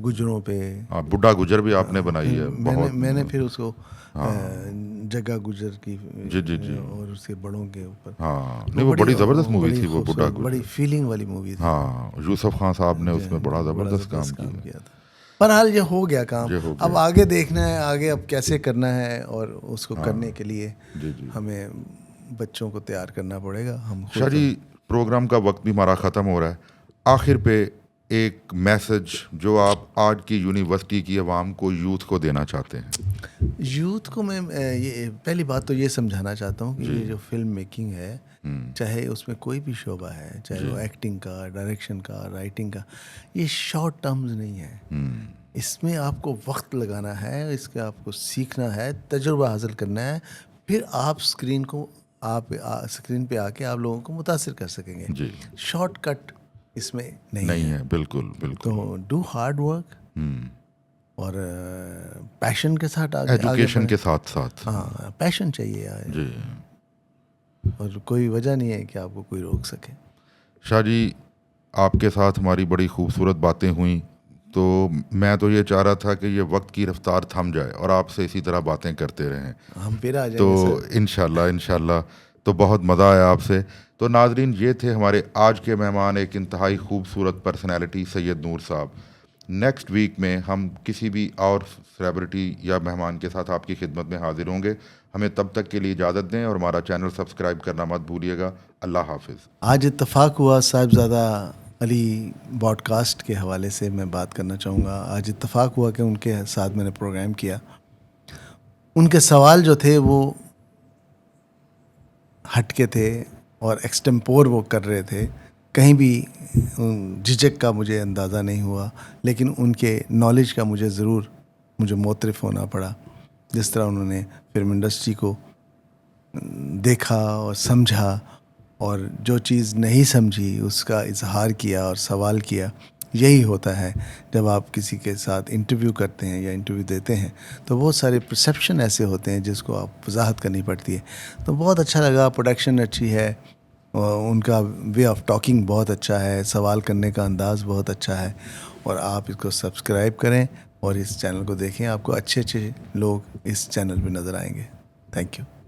S2: गुजरों पे।
S1: हाँ, बुड्ढा गुजर भी आपने बनाई है बहुत।
S2: मैंने फिर उसको जग्गा गुजर की
S1: जी
S2: और उसके बड़ों के ऊपर।
S1: हाँ, नहीं वो बड़ी ज़बरदस्त मूवी थी वो बुड्ढा गुजर,
S2: बड़ी फीलिंग वाली मूवी थी।
S1: हाँ, यूसुफ खान साहब ने उसमें बड़ा ज़बरदस्त काम किया
S2: था। पर हाल ये हो गया काम,
S1: ये हो गया।
S2: अब आगे देखना है, आगे अब कैसे करना है, और उसको करने के लिए
S1: जी
S2: हमें बच्चों को तैयार करना पड़ेगा। हम खुद
S1: शाह जी, प्रोग्राम का वक्त भी हमारा ख़त्म हो रहा है, आखिर पे एक मैसेज जो आप आज की यूनिवर्सिटी की आवाम को, यूथ को देना चाहते हैं।
S2: यूथ को मैं ये पहली बात तो ये समझाना चाहता हूँ कि ये जो फिल्म मेकिंग है, चाहे उसमें कोई भी शोबा है, चाहे वो एक्टिंग का, डायरेक्शन का, राइटिंग का, ये शॉर्ट टर्म्स नहीं है। इसमें आपको वक्त लगाना है, इसके आपको सीखना है, तजुर्बा हासिल करना है, फिर आप स्क्रीन पे आके आप लोगों को मुतासिर कर सकेंगे।
S1: जी,
S2: शॉर्टकट इसमें
S1: नहीं है, बिल्कुल
S2: तो डू हार्ड वर्क और पैशन के साथ आगे
S1: एजुकेशन के साथ साथ।
S2: हाँ, पैशन चाहिए यार,
S1: जी
S2: और कोई वजह नहीं है कि आपको कोई रोक सके।
S1: शाह जी, आपके साथ हमारी बड़ी खूबसूरत बातें हुई, तो मैं तो ये चाह रहा था कि ये वक्त की रफ्तार थम जाए और आपसे इसी तरह बातें करते रहें।
S2: हम फिर आ जाएंगे
S1: तो इंशाल्लाह तो बहुत मज़ा आया आपसे। तो नाजरीन, ये थे हमारे आज के मेहमान, एक इंतहाई खूबसूरत पर्सनैलिटी सैयद नूर साहब। नेक्स्ट वीक में हम किसी भी और सेलिब्रिटी या मेहमान के साथ आपकी खिदमत में हाजिर होंगे। हमें तब तक के लिए इजाज़त दें और हमारा चैनल सब्सक्राइब करना मत भूलिएगा। अल्लाह हाफिज़।
S2: आज इत्तफाक हुआ, साहिबजादा अली पॉडकास्ट के हवाले से मैं बात करना चाहूँगा। आज इत्तफाक हुआ कि उनके साथ मैंने प्रोग्राम किया। उनके सवाल जो थे वो हटके थे और एक्सटेम्पोर वो कर रहे थे, कहीं भी झिझक का मुझे अंदाज़ा नहीं हुआ, लेकिन उनके नॉलेज का मुझे मोतरफ होना पड़ा। जिस तरह उन्होंने फिल्म इंडस्ट्री को देखा और समझा, और जो चीज़ नहीं समझी उसका इजहार किया और सवाल किया। यही होता है जब आप किसी के साथ इंटरव्यू करते हैं या इंटरव्यू देते हैं, तो बहुत सारे परसेप्शन ऐसे होते हैं जिसको आप वजाहत करनी पड़ती है। तो बहुत अच्छा लगा, प्रोडक्शन अच्छी है, उनका वे ऑफ टॉकिंग बहुत अच्छा है, सवाल करने का अंदाज़ बहुत अच्छा है, और आप इसको सब्सक्राइब करें और इस चैनल को देखें। आपको अच्छे अच्छे लोग इस चैनल पे नज़र आएंगे। Thank you.